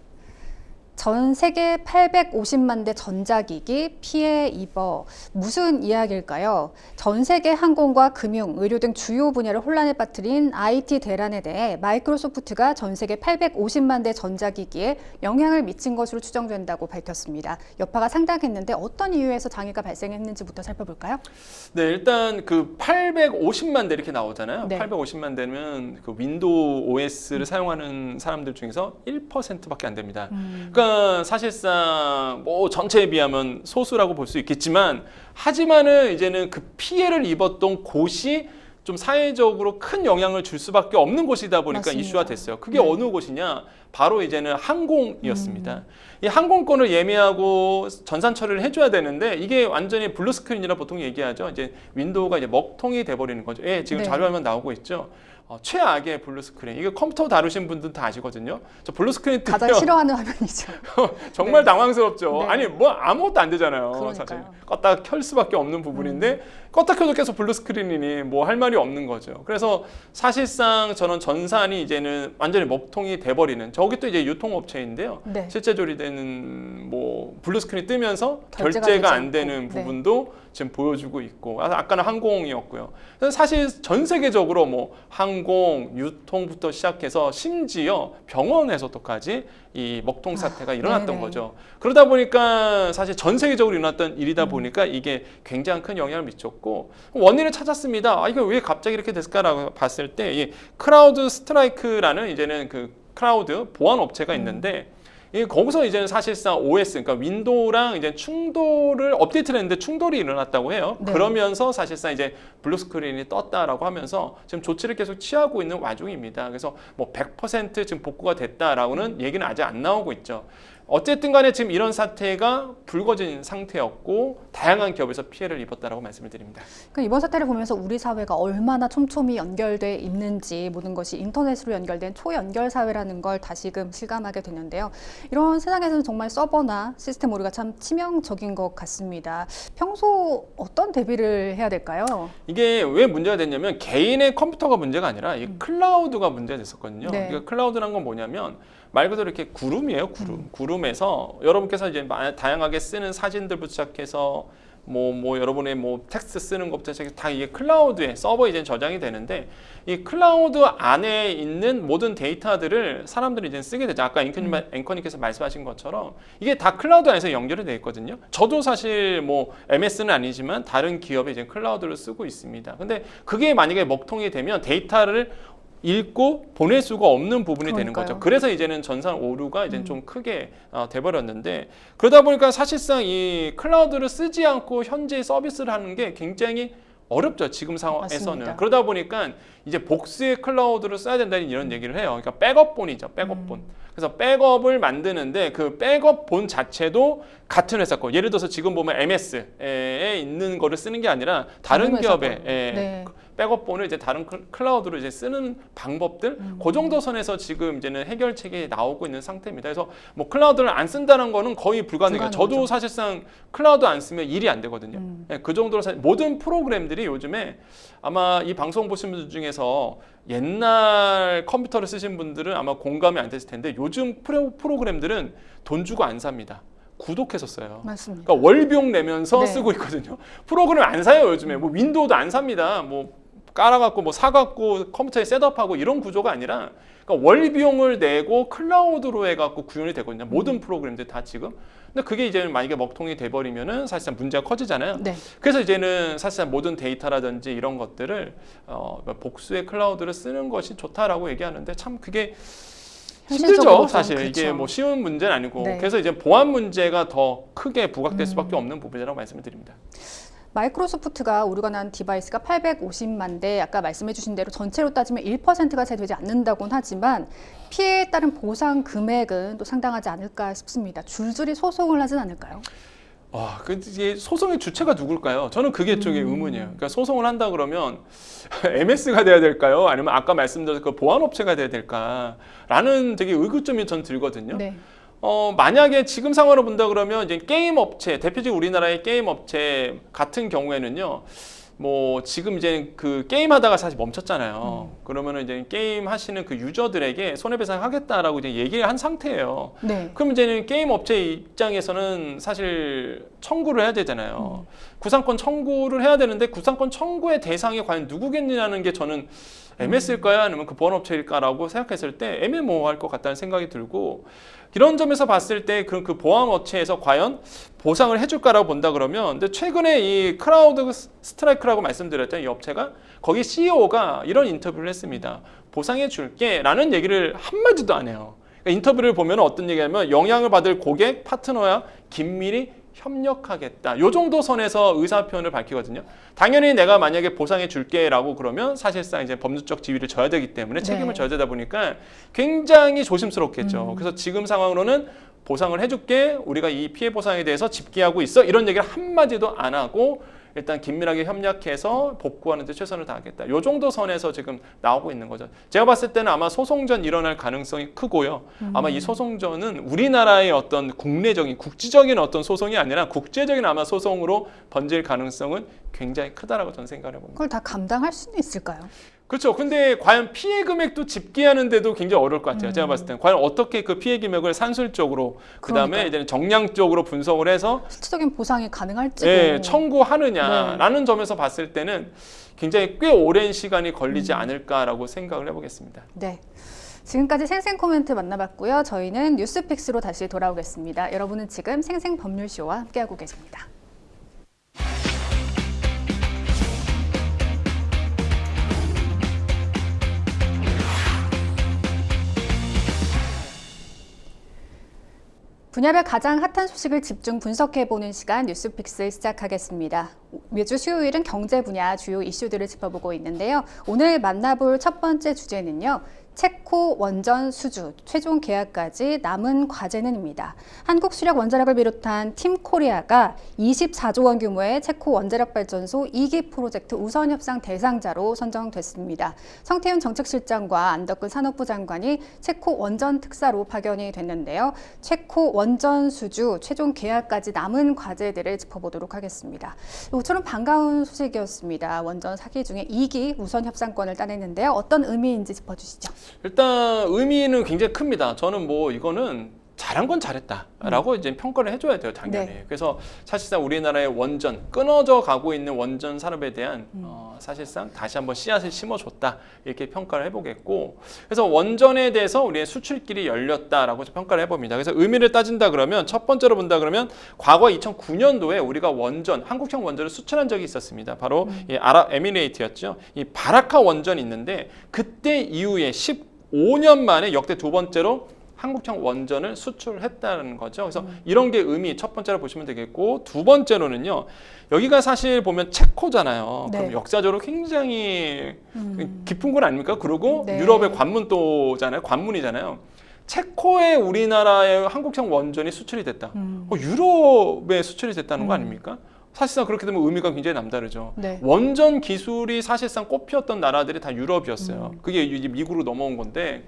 전 세계 850만 대 전자기기 피해 입어. 무슨 이야기일까요? 전 세계 항공과 금융, 의료 등 주요 분야를 혼란에 빠뜨린 IT 대란에 대해 마이크로소프트가 전 세계 850만 대 전자기기에 영향을 미친 것으로 추정된다고 밝혔습니다. 여파가 상당했는데 어떤 이유에서 장애가 발생했는지부터 살펴볼까요? 네, 일단 그 850만 대 이렇게 나오잖아요. 네. 850만 대면 그 윈도우 OS를 사용하는 사람들 중에서 1%밖에 안 됩니다. 그러니까 사실상 뭐 전체에 비하면 소수라고 볼 수 있겠지만 하지만은 이제는 그 피해를 입었던 곳이 좀 사회적으로 큰 영향을 줄 수밖에 없는 곳이다 보니까 맞습니다. 이슈가 됐어요. 그게 어느 곳이냐? 바로 이제는 항공이었습니다. 이 항공권을 예매하고 전산 처리를 해줘야 되는데 이게 완전히 블루 스크린이라 보통 얘기하죠. 이제 윈도우가 이제 먹통이 돼버리는 거죠. 예, 지금 네. 자료화면 나오고 있죠. 최악의 블루 스크린. 이거 컴퓨터 다루신 분들 다 아시거든요. 저 블루 스크린 뜨면 가장 싫어하는 화면이죠. 정말 네. 당황스럽죠. 네. 아니 뭐 아무것도 안 되잖아요. 그러니까요. 사실 껐다 켤 수밖에 없는 부분인데 껐다 켜도 계속 블루 스크린이니 뭐 할 말이 없는 거죠. 그래서 사실상 저는 전산이 이제는 완전히 먹통이 돼버리는 저기 또 이제 유통업체인데요. 네. 실제 조리되는 뭐 블루 스크린이 뜨면서 결제가 결제가 되지 안 되는 않고. 네. 부분도 지금 보여주고 있고 아까는 항공이었고요. 사실 전 세계적으로 뭐 항공, 유통부터 시작해서 심지어 병원에서도까지 이 먹통 사태가 일어났던 네네. 거죠. 그러다 보니까 사실 전 세계적으로 일어났던 일이다 보니까 이게 굉장히 큰 영향을 미쳤고 원인을 찾았습니다. 이거 왜 갑자기 이렇게 됐을까라고 봤을 때 이 크라우드 스트라이크라는 이제는 그 클라우드 보안 업체가 있는데 거기서 이제는 사실상 OS, 그러니까 윈도우랑 이제 충돌을 업데이트를 했는데 충돌이 일어났다고 해요. 네. 그러면서 사실상 이제 블루 스크린이 떴다라고 하면서 지금 조치를 계속 취하고 있는 와중입니다. 그래서 뭐 100% 지금 복구가 됐다라고는 얘기는 아직 안 나오고 있죠. 어쨌든 간에 지금 이런 사태가 불거진 상태였고 다양한 기업에서 피해를 입었다라고 말씀을 드립니다. 그러니까 이번 사태를 보면서 우리 사회가 얼마나 촘촘히 연결돼 있는지 모든 것이 인터넷으로 연결된 초연결 사회라는 걸 다시금 실감하게 되는데요. 이런 세상에서는 정말 서버나 시스템 오류가 참 치명적인 것 같습니다. 평소 어떤 대비를 해야 될까요? 이게 왜 문제가 됐냐면 개인의 컴퓨터가 문제가 아니라 이 클라우드가 문제가 됐었거든요. 네. 그러니까 클라우드란 건 뭐냐면 말 그대로 이렇게 구름이에요. 구름에서 여러분께서 이제 다양하게 쓰는 사진들부터 시작해서 뭐 여러분의 뭐 텍스트 쓰는 것부터 시작해서 다 이게 클라우드에 서버에 이제 저장이 되는데 이 클라우드 안에 있는 모든 데이터들을 사람들이 이제 쓰게 되죠. 아까 앵커님께서 말씀하신 것처럼 이게 다 클라우드 안에서 연결이 되어 있거든요. 저도 사실 뭐 MS는 아니지만 다른 기업에 이제 클라우드를 쓰고 있습니다. 근데 그게 만약에 먹통이 되면 데이터를 읽고 보낼 수가 없는 부분이 되는 거죠. 그래서 이제는 전산 오류가 이제 좀 크게 돼버렸는데 그러다 보니까 사실상 이 클라우드를 쓰지 않고 현재 서비스를 하는 게 굉장히 어렵죠. 지금 상황에서는. 맞습니다. 그러다 보니까 이제 복수의 클라우드를 써야 된다는 이런 얘기를 해요. 그러니까 백업본이죠. 백업본. 그래서 백업을 만드는데 그 백업본 자체도 같은 회사 거. 예를 들어서 지금 보면 MS에 있는 거를 쓰는 게 아니라 다른 기업에 네. 백업본을 이제 다른 클라우드로 이제 쓰는 방법들 그 정도 선에서 지금 이제는 해결책이 나오고 있는 상태입니다. 그래서 뭐 클라우드를 안 쓴다는 거는 거의 불가능해요. 저도 사실상 클라우드 안 쓰면 일이 안 되거든요. 네, 그 정도로 모든 프로그램들이 요즘에 아마 이 방송 보신 분들 중에서 옛날 컴퓨터를 쓰신 분들은 아마 공감이 안 됐을 텐데 요즘 프로그램들은 돈 주고 안 삽니다. 구독해서 써요. 맞습니다. 그러니까 월비용 내면서 네. 쓰고 있거든요. 프로그램 안 사요 요즘에. 뭐 윈도우도 안 삽니다. 뭐 깔아갖고 뭐 사갖고 컴퓨터에 셋업하고 이런 구조가 아니라 그러니까 월 비용을 내고 클라우드로 해갖고 구현이 되거든요. 모든 프로그램들 다 지금. 근데 그게 이제 만약에 먹통이 돼버리면은 사실상 문제가 커지잖아요. 네. 그래서 이제는 사실상 모든 데이터라든지 이런 것들을 복수의 클라우드를 쓰는 것이 좋다라고 얘기하는데 참 그게 힘들죠. 사실 그렇죠. 이게 뭐 쉬운 문제는 아니고 네. 그래서 이제 보안 문제가 더 크게 부각될 수밖에 없는 부분이라고 말씀을 드립니다. 마이크로소프트가 우리가 난 디바이스가 850만 대, 아까 말씀해 주신 대로 전체로 따지면 1%가 채 되지 않는다고는 하지만 피해에 따른 보상 금액은 또 상당하지 않을까 싶습니다. 줄줄이 소송을 하진 않을까요? 이게 소송의 주체가 누굴까요? 저는 그게 좀 의문이에요. 그러니까 소송을 한다 그러면 MS가 돼야 될까요? 아니면 아까 말씀드린 그 보안업체가 돼야 될까라는 되게 의구점이 전 들거든요. 네. 만약에 지금 상황으로 본다 그러면 이제 게임 업체, 대표적으로 우리나라의 게임 업체 같은 경우에는요, 뭐 지금 이제 그 게임 하다가 사실 멈췄잖아요. 그러면은 이제 게임 하시는 그 유저들에게 손해배상 하겠다라고 이제 얘기를 한 상태예요. 네. 그럼 이제는 게임 업체 입장에서는 사실 청구를 해야 되잖아요. 구상권 청구를 해야 되는데 구상권 청구의 대상이 과연 누구겠느냐는 게 저는 MS일까요? 아니면 그 보안업체일까라고 생각했을 때 애매모호할 것 같다는 생각이 들고 이런 점에서 봤을 때 그 보안업체에서 과연 보상을 해줄까라고 본다 그러면 근데 최근에 이 크라우드 스트라이크라고 말씀드렸던 이 업체가 거기 CEO가 이런 인터뷰를 했습니다. 보상해 줄게 라는 얘기를 한마디도 안 해요. 그러니까 인터뷰를 보면 어떤 얘기냐면 영향을 받을 고객, 파트너와 긴밀히 협력하겠다. 요 정도 선에서 의사 표현을 밝히거든요. 당연히 내가 만약에 보상해 줄게라고 그러면 사실상 이제 법률적 지위를 져야 되기 때문에 책임을 져야 되다 보니까 굉장히 조심스럽겠죠. 그래서 지금 상황으로는 보상을 해줄게. 우리가 이 피해 보상에 대해서 집계하고 있어. 이런 얘기를 한마디도 안 하고 일단 긴밀하게 협력해서 복구하는 데 최선을 다하겠다. 요 정도 선에서 지금 나오고 있는 거죠. 제가 봤을 때는 아마 소송전 일어날 가능성이 크고요. 아마 이 소송전은 우리나라의 어떤 국내적인 국지적인 어떤 소송이 아니라 국제적인 아마 소송으로 번질 가능성은 굉장히 크다라고 저는 생각을 해봅니다. 그걸 다 감당할 수는 있을까요? 그렇죠. 근데 과연 피해 금액도 집계하는데도 굉장히 어려울 것 같아요. 제가 봤을 때는 과연 어떻게 그 피해 금액을 산술적으로 그다음에 이제 정량적으로 분석을 해서 실질적인 보상이 가능할지도 청구하느냐라는 점에서 봤을 때는 굉장히 꽤 오랜 시간이 걸리지 않을까라고 생각을 해보겠습니다. 네. 지금까지 생생 코멘트 만나봤고요. 저희는 뉴스픽스로 다시 돌아오겠습니다. 여러분은 지금 생생 법률쇼와 함께하고 계십니다. 분야별 가장 핫한 소식을 집중 분석해보는 시간 뉴스픽스 시작하겠습니다. 매주 수요일은 경제 분야 주요 이슈들을 짚어보고 있는데요. 오늘 만나볼 첫 번째 주제는요. 체코 원전 수주 최종 계약까지 남은 과제는입니다. 한국수력 원자력을 비롯한 팀코리아가 24조 원 규모의 체코 원자력 발전소 2기 프로젝트 우선 협상 대상자로 선정됐습니다. 성태윤 정책실장과 안덕근 산업부 장관이 체코 원전 특사로 파견이 됐는데요. 체코 원전 수주 최종 계약까지 남은 과제들을 짚어보도록 하겠습니다. 이처럼 반가운 소식이었습니다. 원전 4기 중에 2기 우선 협상권을 따냈는데요. 어떤 의미인지 짚어주시죠. 일단 의미는 굉장히 큽니다. 저는 뭐 이거는 잘한 건 잘했다라고 이제 평가를 해줘야 돼요, 당연히. 네. 그래서 사실상 우리나라의 원전 끊어져 가고 있는 원전 산업에 대한 사실상 다시 한번 씨앗을 심어줬다 이렇게 평가를 해보겠고, 그래서 원전에 대해서 우리의 수출길이 열렸다라고 평가를 해봅니다. 그래서 의미를 따진다 그러면 첫 번째로 본다 그러면 과거 2009년도에 우리가 원전 한국형 원전을 수출한 적이 있었습니다. 바로 이 아랍에미레이트였죠. 이 바라카 원전이 있는데 그때 이후에 15년 만에 역대 두 번째로 한국형 원전을 수출했다는 거죠. 그래서 이런 게 의미 첫 번째로 보시면 되겠고, 두 번째로는요. 여기가 사실 보면 체코잖아요. 네. 그럼 역사적으로 굉장히 깊은 건 아닙니까? 그리고 네. 유럽의 관문도잖아요. 관문이잖아요. 체코에 우리나라의 한국형 원전이 수출이 됐다. 유럽에 수출이 됐다는 거 아닙니까? 사실상 그렇게 되면 의미가 굉장히 남다르죠. 네. 원전 기술이 사실상 꼽혔던 나라들이 다 유럽이었어요. 그게 이제 미국으로 넘어온 건데,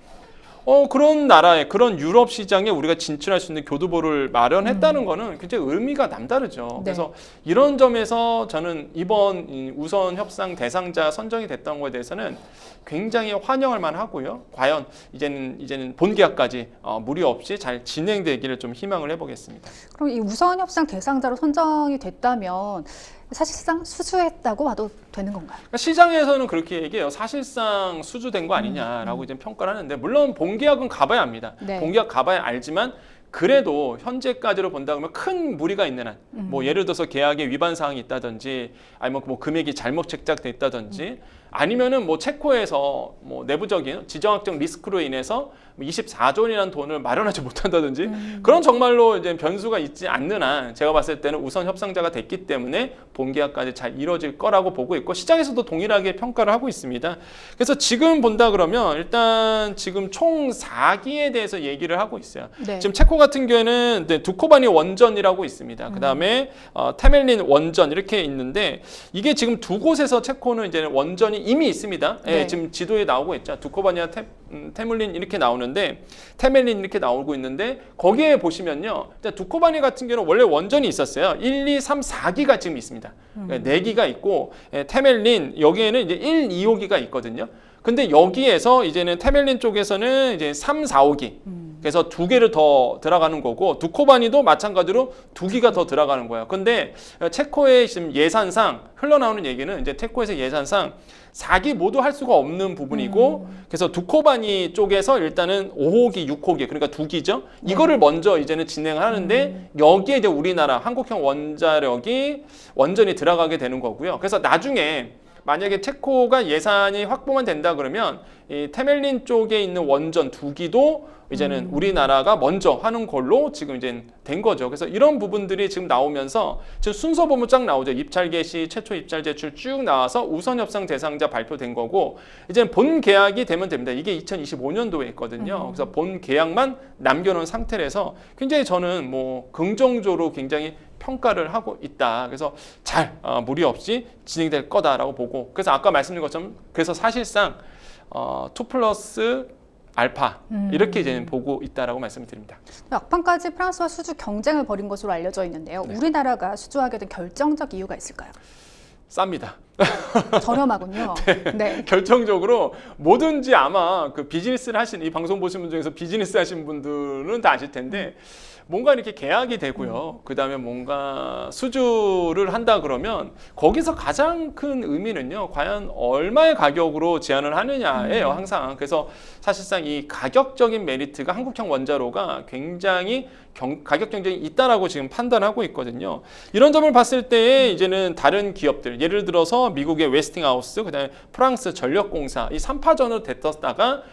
그런 나라에, 그런 유럽 시장에 우리가 진출할 수 있는 교두보를 마련했다는 거는 굉장히 의미가 남다르죠. 네. 그래서 이런 점에서 저는 이번 우선 협상 대상자 선정이 됐던 거에 대해서는 굉장히 환영할 만하고요. 과연 이제는 본계약까지 무리 없이 잘 진행되기를 좀 희망을 해보겠습니다. 그럼 이 우선 협상 대상자로 선정이 됐다면 사실상 수주했다고 봐도 되는 건가요? 그러니까 시장에서는 그렇게 얘기해요. 사실상 수주된 거 아니냐라고 이제 평가를 하는데 물론 본계약은 가봐야 합니다. 네. 본계약 가봐야 알지만 그래도 현재까지로 본다 그러면 큰 무리가 있는 한, 뭐 예를 들어서 계약에 위반 사항이 있다든지, 아니면 뭐 금액이 잘못 책정돼 있다든지, 아니면은 뭐 체코에서 뭐 내부적인 지정학적 리스크로 인해서 24조 원이라는 돈을 마련하지 못한다든지 그런 정말로 이제 변수가 있지 않는 한 제가 봤을 때는 우선 협상자가 됐기 때문에 본계약까지 잘 이루어질 거라고 보고 있고 시장에서도 동일하게 평가를 하고 있습니다. 그래서 지금 본다 그러면 일단 지금 총 4기에 대해서 얘기를 하고 있어요. 네. 지금 체코 같은 경우에는 두코바니 원전이라고 있습니다. 그 다음에 테멜린 원전 이렇게 있는데 이게 지금 두 곳에서 체코는 이제 원전이 이미 있습니다. 네. 예, 지금 지도에 나오고 있죠. 두코바니와 테멜린 이렇게 나오는데 테멜린 이렇게 나오고 있는데 거기에 보시면요. 두코바니 같은 경우는 원래 원전이 있었어요. 1, 2, 3, 4기가 지금 있습니다. 4기가 있고 테멜린 여기에는 이제 1, 2, 5기가 있거든요. 근데 여기에서 이제는 테멜린 쪽에서는 이제 3, 4, 5기. 그래서 2개를 더 들어가는 거고 두코바니도 마찬가지로 2기가 더 들어가는 거예요. 근데 체코의 지금 예산상 흘러나오는 얘기는 이제 체코에서 예산상 4기 모두 할 수가 없는 부분이고 그래서 두코바니 쪽에서 일단은 5호기, 6호기 그러니까 2기죠. 이거를 먼저 이제는 진행을 하는데 여기에 이제 우리나라 한국형 원전이 들어가게 되는 거고요. 그래서 나중에 만약에 체코가 예산이 확보만 된다 그러면 이 테멜린 쪽에 있는 원전 2기도 이제는 우리나라가 먼저 하는 걸로 지금 이제 된 거죠. 그래서 이런 부분들이 지금 나오면서 지금 순서 보면 쫙 나오죠. 입찰 개시, 최초 입찰 제출 쭉 나와서 우선 협상 대상자 발표된 거고 이제 본 계약이 되면 됩니다. 이게 2025년도에 있거든요. 그래서 본 계약만 남겨놓은 상태라서 굉장히 저는 뭐 긍정적으로 굉장히 평가를 하고 있다. 그래서 잘 무리 없이 진행될 거다라고 보고 그래서 아까 말씀드린 것처럼 그래서 사실상 2 플러스 알파 이렇게 이제 보고 있다라고 말씀을 드립니다. 막판까지 프랑스와 수주 경쟁을 벌인 것으로 알려져 있는데요. 네. 우리나라가 수주하게 된 결정적 이유가 있을까요? 쌉니다. 저렴하군요. 네. 결정적으로 뭐든지 아마 그 비즈니스를 하신 이 방송 보신 분 중에서 비즈니스 하신 분들은 다 아실 텐데 뭔가 이렇게 계약이 되고요. 그 다음에 뭔가 수주를 한다 그러면 거기서 가장 큰 의미는요. 과연 얼마의 가격으로 제안을 하느냐예요. 항상. 그래서 사실상 이 가격적인 메리트가 한국형 원자로가 굉장히 가격 경쟁이 있다라고 지금 판단하고 있거든요. 이런 점을 봤을 때 이제는 다른 기업들, 예를 들어서 미국의 웨스팅하우스, 그다음에 프랑스 전력공사 이 3파전으로 됐었다가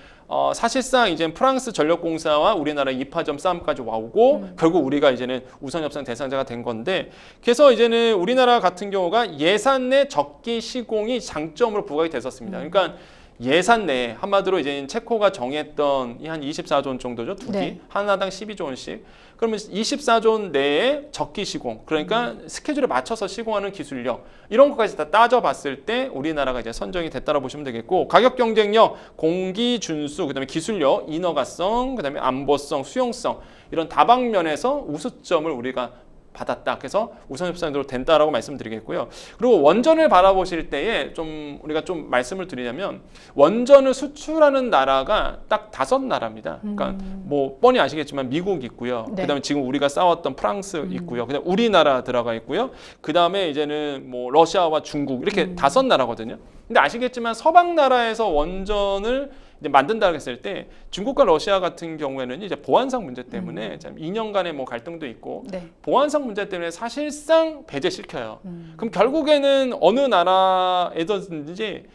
사실상 이제 프랑스 전력공사와 우리나라 2파전 싸움까지 와오고 결국 우리가 이제는 우선 협상 대상자가 된 건데 그래서 이제는 우리나라 같은 경우가 예산 내 적기 시공이 장점으로 부각이 됐었습니다. 그러니까 예산 내에 한마디로 이제 체코가 정했던 한 24조 원 정도죠. 2기 네. 하나당 12조 원씩. 그러면 24조 원 내에 적기 시공. 그러니까 스케줄에 맞춰서 시공하는 기술력 이런 것까지 다 따져봤을 때 우리나라가 이제 선정이 됐다고 보시면 되겠고 가격 경쟁력, 공기 준수, 그다음에 기술력, 인허가성, 그다음에 안보성, 수용성 이런 다방면에서 우수점을 우리가 받았다. 그래서 우선 협상으로 된다라고 말씀드리겠고요. 그리고 원전을 바라보실 때에 좀 우리가 좀 말씀을 드리자면 원전을 수출하는 나라가 딱 5나라입니다. 그러니까 뭐 뻔히 아시겠지만 미국 있고요. 네. 그다음에 지금 우리가 싸웠던 프랑스 있고요. 그다음 우리나라 들어가 있고요. 그다음에 이제는 뭐 러시아와 중국 이렇게 5나라거든요. 근데 아시겠지만 서방 나라에서 원전을 이제 만든다고 했을 때 중국과 러시아 같은 경우에는 이제 보안상 문제 때문에 2년간의 뭐 갈등도 있고 네. 보안상 문제 때문에 사실상 배제시켜요. 그럼 결국에는 어느 나라에든지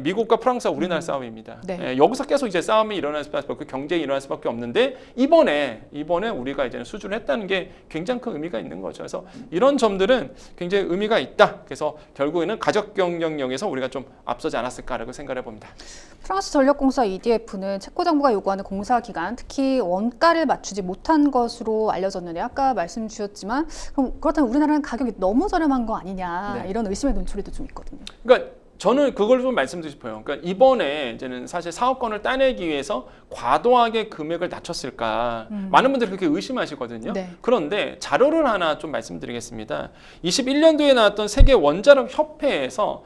미국과 프랑스와 우리나라 싸움입니다. 네. 여기서 계속 이제 싸움이 일어날 수밖에 없고 경쟁이 일어날 수밖에 없는데 이번에 우리가 이제 수주를 했다는 게 굉장히 큰 의미가 있는 거죠. 그래서 이런 점들은 굉장히 의미가 있다. 그래서 결국에는 가격 경쟁력에서 우리가 좀 앞서지 않았을까라고 생각해 봅니다. 프랑스 전력공사 EDF는 체코 정부가 요구하는 공사 기간, 특히 원가를 맞추지 못한 것으로 알려졌는데 아까 말씀 주셨지만 그럼 그렇다면 우리나라는 가격이 너무 저렴한 거 아니냐 네. 이런 의심의 눈초리도 좀 있거든요. 그러니까 저는 그걸 좀 말씀드리고 싶어요. 그러니까 이번에 이제는 사실 사업권을 따내기 위해서 과도하게 금액을 낮췄을까 많은 분들이 그렇게 의심하시거든요. 네. 그런데 자료를 하나 좀 말씀드리겠습니다. 21년도에 나왔던 세계 원자력 협회에서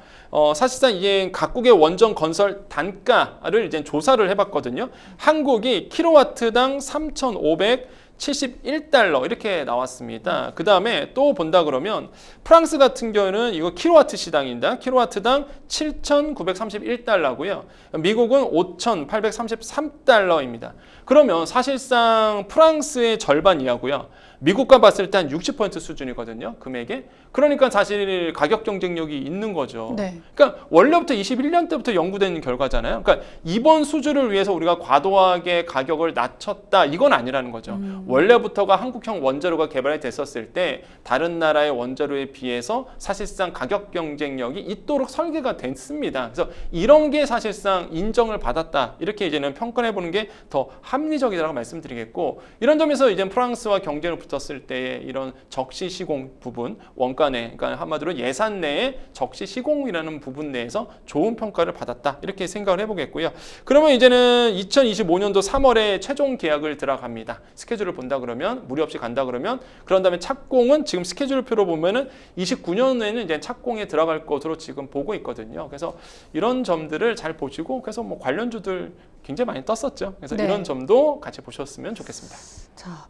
사실상 이게 각국의 원전 건설 단가를 이제 조사를 해봤거든요. 한국이 킬로와트당 3,500 71달러 이렇게 나왔습니다. 그 다음에 또 본다 그러면 프랑스 같은 경우는 이거 킬로와트 시당입니다. 킬로와트당 7,931달러고요. 미국은 5,833달러입니다. 그러면 사실상 프랑스의 절반 이하고요. 미국과 봤을 때 한 60% 수준이거든요. 금액에. 그러니까 사실 가격 경쟁력이 있는 거죠. 네. 그러니까 원래부터 21년 때부터 연구된 결과잖아요. 그러니까 이번 수주를 위해서 우리가 과도하게 가격을 낮췄다 이건 아니라는 거죠. 원래부터가 한국형 원자로가 개발이 됐었을 때 다른 나라의 원자로에 비해서 사실상 가격 경쟁력이 있도록 설계가 됐습니다. 그래서 이런 게 사실상 인정을 받았다. 이렇게 이제는 평가해 보는 게 더 합리적이라고 말씀드리겠고, 이런 점에서 이제 프랑스와 경쟁을 붙었을 때의 이런 적시 시공 부분, 원가 내, 그러니까 한마디로 예산 내에 적시 시공이라는 부분 내에서 좋은 평가를 받았다. 이렇게 생각을 해보겠고요. 그러면 이제는 2025년도 3월에 최종 계약을 들어갑니다. 스케줄을 본다 그러면, 무리 없이 간다 그러면, 그런 다음에 착공은 지금 스케줄표로 보면은 29년에는 이제 착공에 들어갈 것으로 지금 보고 있거든요. 그래서 이런 점들을 잘 보시고, 그래서 뭐 관련주들 굉장히 많이 떴었죠. 그래서 네. 이런 점도 같이 보셨으면 좋겠습니다. 자,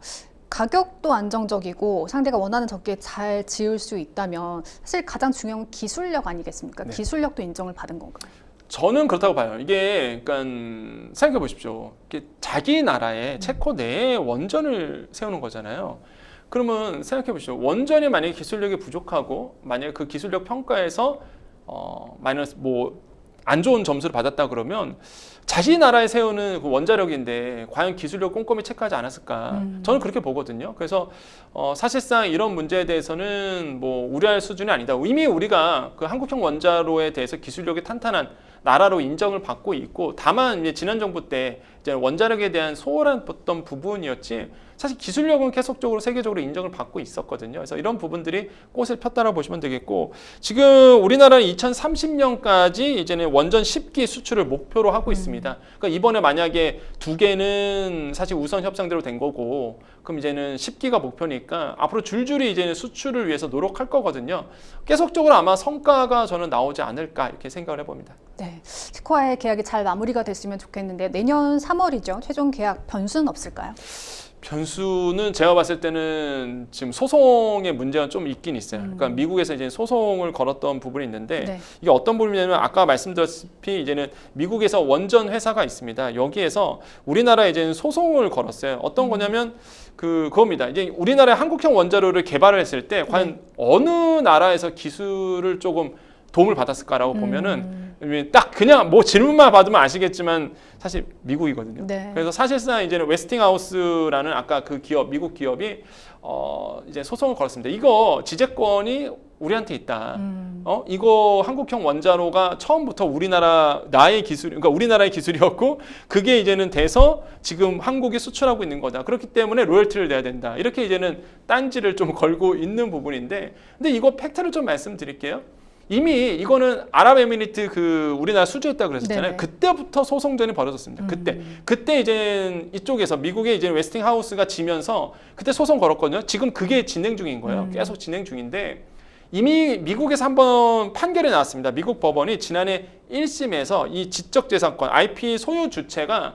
가격도 안정적이고 상대가 원하는 적기에 잘 지을 수 있다면 사실 가장 중요한 건 기술력 아니겠습니까? 네. 기술력도 인정을 받은 건가요? 저는 그렇다고 봐요. 이게 그러니까 생각해 보십시오. 이게 자기 나라에 체코 내에 원전을 세우는 거잖아요. 그러면 생각해 보십시오. 원전이 만약에 기술력이 부족하고 만약에 그 기술력 평가에서 마이너스 뭐 안 좋은 점수를 받았다 그러면 자신 나라에 세우는 그 원자력인데 과연 기술력 꼼꼼히 체크하지 않았을까? 저는 그렇게 보거든요. 그래서 사실상 이런 문제에 대해서는 뭐 우려할 수준이 아니다. 이미 우리가 그 한국형 원자로에 대해서 기술력이 탄탄한 나라로 인정을 받고 있고, 다만 이제 지난 정부 때 이제 원자력에 대한 소홀한 어떤 부분이었지 사실 기술력은 계속적으로 세계적으로 인정을 받고 있었거든요. 그래서 이런 부분들이 꽃을 폈다라고 보시면 되겠고, 지금 우리나라는 2030년까지 이제는 원전 10기 수출을 목표로 하고 있습니다. 그러니까 이번에 만약에 2개는 사실 우선 협상대로 된 거고, 그럼 이제는 10기가 목표니까 앞으로 줄줄이 이제는 수출을 위해서 노력할 거거든요. 계속적으로 아마 성과가 저는 나오지 않을까 이렇게 생각을 해봅니다. 네, 체코와의 계약이 잘 마무리가 됐으면 좋겠는데 내년 3월이죠. 최종 계약 변수는 없을까요? 변수는 제가 봤을 때는 지금 소송의 문제가 좀 있긴 있어요. 그러니까 미국에서 이제 소송을 걸었던 부분이 있는데, 네. 이게 어떤 부분이냐면 아까 말씀드렸다시피 이제는 미국에서 원전 회사가 있습니다. 여기에서 우리나라에 이제는 소송을 걸었어요. 어떤 거냐면 그겁니다. 이제 우리나라의 한국형 원자로를 개발을 했을 때 과연 어느 나라에서 기술을 조금 도움을 받았을까라고 보면은 딱 그냥 뭐 질문만 받으면 아시겠지만 사실 미국이거든요. 네. 그래서 사실상 이제는 웨스팅하우스라는 아까 그 기업, 미국 기업이 이제 소송을 걸었습니다. 이거 지재권이 우리한테 있다. 이거 한국형 원자로가 처음부터 나의 기술, 그러니까 우리나라의 기술이었고 그게 이제는 돼서 지금 한국이 수출하고 있는 거다. 그렇기 때문에 로열티를 내야 된다. 이렇게 이제는 딴지를 좀 걸고 있는 부분인데, 근데 이거 팩트를 좀 말씀드릴게요. 이미 이거는 아랍에미리트 그 우리나라 수주했다고 그랬었잖아요. 네네. 그때부터 소송전이 벌어졌습니다. 그때 이제 이쪽에서 미국의 이제 웨스팅하우스가 지면서 그때 소송 걸었거든요. 지금 그게 진행 중인 거예요. 계속 진행 중인데 이미 미국에서 한번 판결이 나왔습니다. 미국 법원이 지난해 1심에서 이 지적재산권 IP 소유 주체가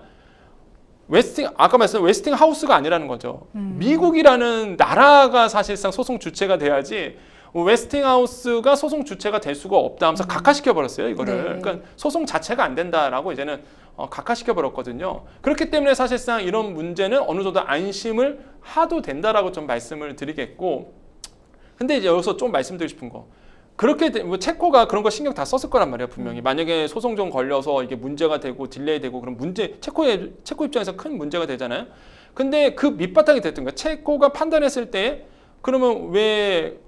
아까 말씀드린 웨스팅하우스가 아니라는 거죠. 미국이라는 나라가 사실상 소송 주체가 돼야지 웨스팅하우스가 소송 주체가 될 수가 없다 하면서 각하시켜 버렸어요, 이거를. 네. 그러니까 소송 자체가 안 된다라고 이제는 각하시켜 버렸거든요. 그렇기 때문에 사실상 이런 문제는 어느 정도 안심을 하도 된다라고 좀 말씀을 드리겠고, 근데 이제 여기서 좀 말씀드리고 싶은 거, 그렇게 뭐 체코가 그런 거 신경 다 썼을 거란 말이에요, 분명히. 만약에 소송전 걸려서 이게 문제가 되고 딜레이 되고 그럼 체코 입장에서 큰 문제가 되잖아요. 근데 그 밑바탕이 됐던 거예요. 체코가 판단했을 때 그러면 왜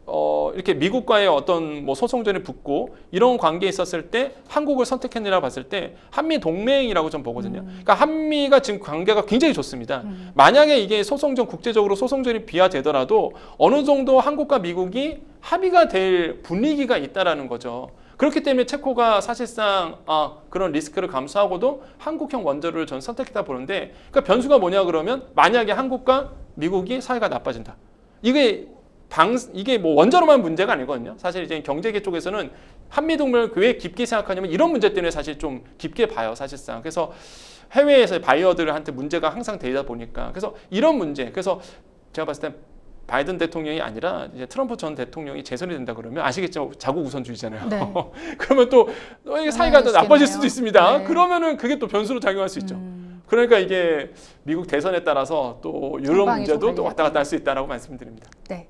이렇게 미국과의 어떤 뭐 소송전이 붙고 이런 관계에 있었을 때 한국을 선택했느라 봤을 때 한미 동맹이라고 좀 보거든요. 그러니까 한미가 지금 관계가 굉장히 좋습니다. 만약에 이게 국제적으로 소송전이 비화되더라도 어느 정도 한국과 미국이 합의가 될 분위기가 있다라는 거죠. 그렇기 때문에 체코가 사실상 그런 리스크를 감수하고도 한국형 원자로를 전 선택했다 보는데, 그러니까 변수가 뭐냐 그러면 만약에 한국과 미국이 사이가 나빠진다. 이게 뭐 원자로만 문제가 아니거든요. 사실 이제 경제계 쪽에서는 한미 동맹을 왜 깊게 생각하냐면 이런 문제 때문에 사실 좀 깊게 봐요, 사실상. 그래서 해외에서 바이어들한테 문제가 항상 되다 보니까 그래서 이런 문제 그래서 제가 봤을 때 바이든 대통령이 아니라 이제 트럼프 전 대통령이 재선이 된다 그러면 아시겠죠? 자국 우선주의잖아요. 네. 그러면 또 이게 사이가 더 나빠질 수도 있습니다. 네. 그러면은 그게 또 변수로 작용할 수 있죠. 그러니까 이게 미국 대선에 따라서 또 이런 문제도 또 왔다 갔다 할 수 있다라고 말씀드립니다. 네.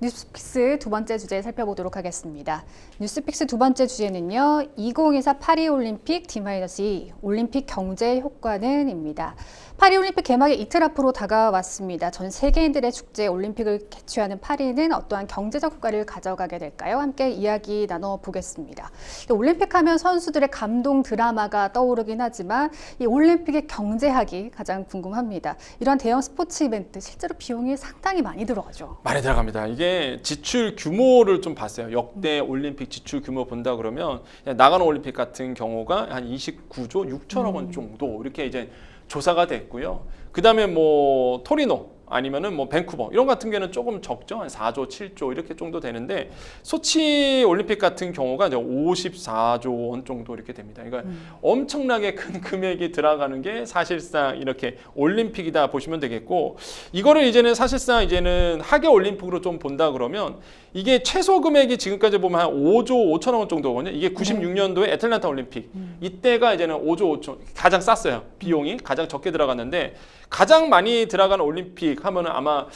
뉴스픽스 두 번째 주제 살펴보도록 하겠습니다. 뉴스픽스 두 번째 주제는요. 2024 파리올림픽 D-2 올림픽 경제 효과는입니다. 파리올림픽 개막이 이틀 앞으로 다가왔습니다. 전 세계인들의 축제 올림픽을 개최하는 파리는 어떠한 경제적 효과를 가져가게 될까요? 함께 이야기 나눠보겠습니다. 올림픽 하면 선수들의 감동 드라마가 떠오르긴 하지만 이 올림픽의 경제학이 가장 궁금합니다. 이런 대형 스포츠 이벤트 실제로 비용이 상당히 많이 들어가죠. 많이 들어갑니다. 이게 지출 규모를 좀 봤어요. 역대 올림픽 지출 규모 본다 그러면 나가노 올림픽 같은 경우가 한 29조 6천억 원 정도 이렇게 이제 조사가 됐고요. 그다음에 뭐 토리노 아니면은 뭐 밴쿠버 이런 같은 경우는 조금 적죠. 한 4조, 7조 이렇게 정도 되는데 소치 올림픽 같은 경우가 이제 54조 원 정도 이렇게 됩니다. 그러니까 엄청나게 큰 금액이 들어가는 게 사실상 이렇게 올림픽이다 보시면 되겠고 이거를 이제는 사실상 이제는 하계 올림픽으로 좀 본다 그러면 이게 최소 금액이 지금까지 보면 한 5조 5천억 원 정도거든요. 이게 96년도에 애틀랜타 올림픽 이때가 이제는 5조 5천 가장 쌌어요. 비용이 가장 적게 들어갔는데 가장 많이 들어가는 올림픽 하면은 아마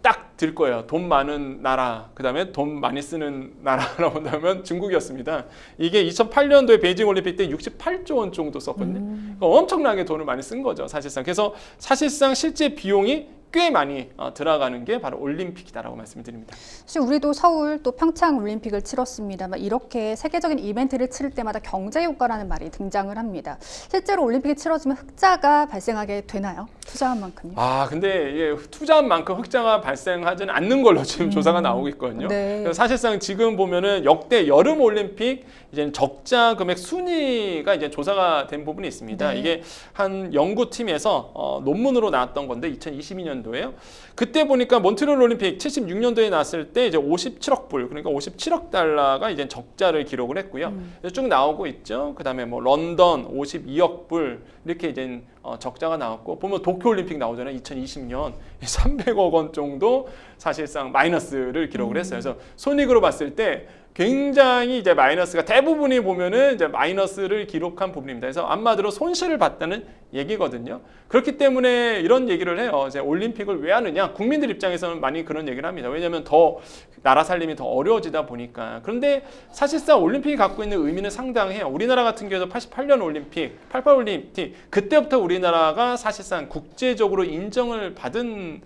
딱 들 거예요. 돈 많은 나라, 그 다음에 돈 많이 쓰는 나라라고 한다면 중국이었습니다. 이게 2008년도에 베이징 올림픽 때 68조 원 정도 썼거든요. 그러니까 엄청나게 돈을 많이 쓴 거죠, 사실상. 그래서 사실상 실제 비용이 꽤 많이 들어가는 게 바로 올림픽이다라고 말씀드립니다. 사실 우리도 서울 또 평창 올림픽을 치렀습니다만 이렇게 세계적인 이벤트를 치를 때마다 경제 효과라는 말이 등장을 합니다. 실제로 올림픽이 치러지면 흑자가 발생하게 되나요? 투자한 만큼요? 근데 이게 투자한 만큼 흑자가 발생하지는 않는 걸로 지금 조사가 나오고 있거든요. 네. 그래서 사실상 지금 보면은 역대 여름 올림픽 이제 적자 금액 순위가 이제 조사가 된 부분이 있습니다. 네. 이게 한 연구팀에서 논문으로 나왔던 건데 2022년도에요. 그때 보니까 몬트리올 올림픽 76년도에 나왔을 때 이제 57억 불, 그러니까 57억 달러가 이제 적자를 기록을 했고요. 쭉 나오고 있죠. 그다음에 뭐 런던 52억 불 이렇게 이제 적자가 나왔고 보면 도쿄 올림픽 나오잖아요. 2020년 300억 원 정도 사실상 마이너스를 기록을 했어요. 그래서 손익으로 봤을 때 굉장히 이제 마이너스가 대부분이 보면은 이제 마이너스를 기록한 부분입니다. 그래서 한마디로 손실을 봤다는 얘기거든요. 그렇기 때문에 이런 얘기를 해요. 이제 올림픽을 왜 하느냐? 국민들 입장에서는 많이 그런 얘기를 합니다. 왜냐하면 더 나라 살림이 더 어려워지다 보니까. 그런데 사실상 올림픽이 갖고 있는 의미는 상당해요. 우리나라 같은 경우도 88년 올림픽, 88 올림픽 그때부터 우리나라가 사실상 국제적으로 인정을 받은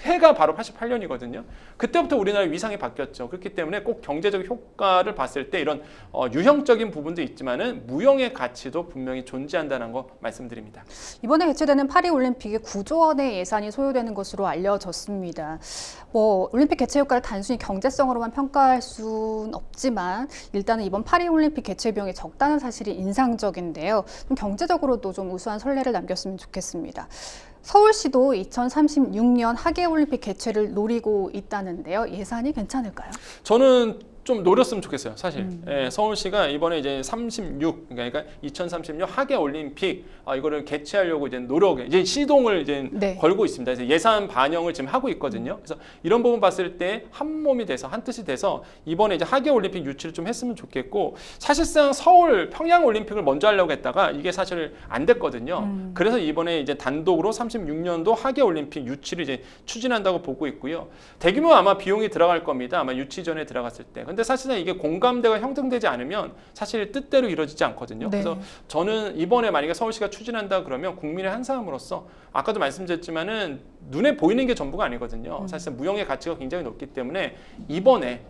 해가 바로 88년이거든요. 그때부터 우리나라의 위상이 바뀌었죠. 그렇기 때문에 꼭 경제적 효과를 봤을 때 이런 유형적인 부분도 있지만은 무형의 가치도 분명히 존재한다는 거 말씀드립니다. 이번에 개최되는 파리올림픽에 9조 원의 예산이 소요되는 것으로 알려졌습니다. 올림픽 개최 효과를 단순히 경제성으로만 평가할 수는 없지만 일단은 이번 파리올림픽 개최 비용이 적다는 사실이 인상적인데요. 좀 경제적으로도 좀 우수한 선례를 남겼으면 좋겠습니다. 서울시도 2036년 하계올림픽 개최를 노리고 있다는데요. 예산이 괜찮을까요? 저는 좀 노렸으면 좋겠어요, 사실. 서울시가 이번에 이제 그러니까 2036 하계 올림픽 이거를 개최하려고 이제 이제 시동을 이제 걸고 있습니다. 그래서 예산 반영을 지금 하고 있거든요. 그래서 이런 부분 봤을 때 한 몸이 돼서 한 뜻이 돼서 이번에 이제 하계 올림픽 유치를 좀 했으면 좋겠고 사실상 서울 평양 올림픽을 먼저 하려고 했다가 이게 사실 안 됐거든요. 그래서 이번에 이제 단독으로 36년도 하계 올림픽 유치를 이제 추진한다고 보고 있고요. 대규모 아마 비용이 들어갈 겁니다. 아마 유치 전에 들어갔을 때. 근데 사실은 이게 공감대가 형성되지 않으면 사실 뜻대로 이루어지지 않거든요. 네. 그래서 저는 이번에 만약에 서울시가 추진한다 그러면 국민의 한 사람으로서 아까도 말씀드렸지만은 눈에 보이는 게 전부가 아니거든요. 사실 무형의 가치가 굉장히 높기 때문에 이번에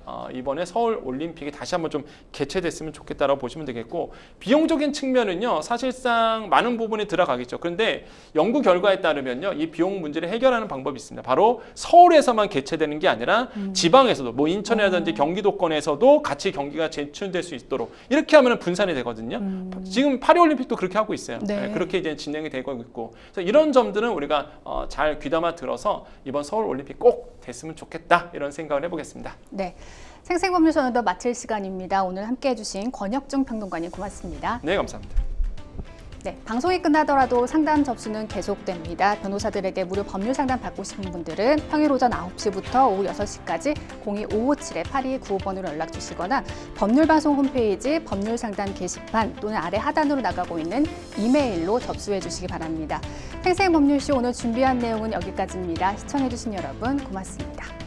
서울 올림픽이 다시 한번 좀 개최됐으면 좋겠다라고 보시면 되겠고 비용적인 측면은요 사실상 많은 부분이 들어가겠죠. 그런데 연구 결과에 따르면요 이 비용 문제를 해결하는 방법이 있습니다. 바로 서울에서만 개최되는 게 아니라 지방에서도 뭐 인천이라든지 경기도권에서도 같이 경기가 재춘될 수 있도록 이렇게 하면 분산이 되거든요. 지금 파리올림픽도 그렇게 하고 있어요. 네. 그렇게 이제 진행이 되고 있고 그래서 이런 점들은 우리가 잘 귀담아 들어서 이번 서울 올림픽 꼭 됐으면 좋겠다 이런 생각을 해보겠습니다. 네, 생생법률선언도 마칠 시간입니다. 오늘 함께해 주신 권혁중 평론가님 고맙습니다. 네, 감사합니다. 네, 방송이 끝나더라도 상담 접수는 계속됩니다. 변호사들에게 무료 법률 상담 받고 싶은 분들은 평일 오전 9시부터 오후 6시까지 02-557-8295번으로 연락 주시거나 법률방송 홈페이지 법률상담 게시판 또는 아래 하단으로 나가고 있는 이메일로 접수해 주시기 바랍니다. 생생법률쇼 오늘 준비한 내용은 여기까지입니다. 시청해 주신 여러분 고맙습니다.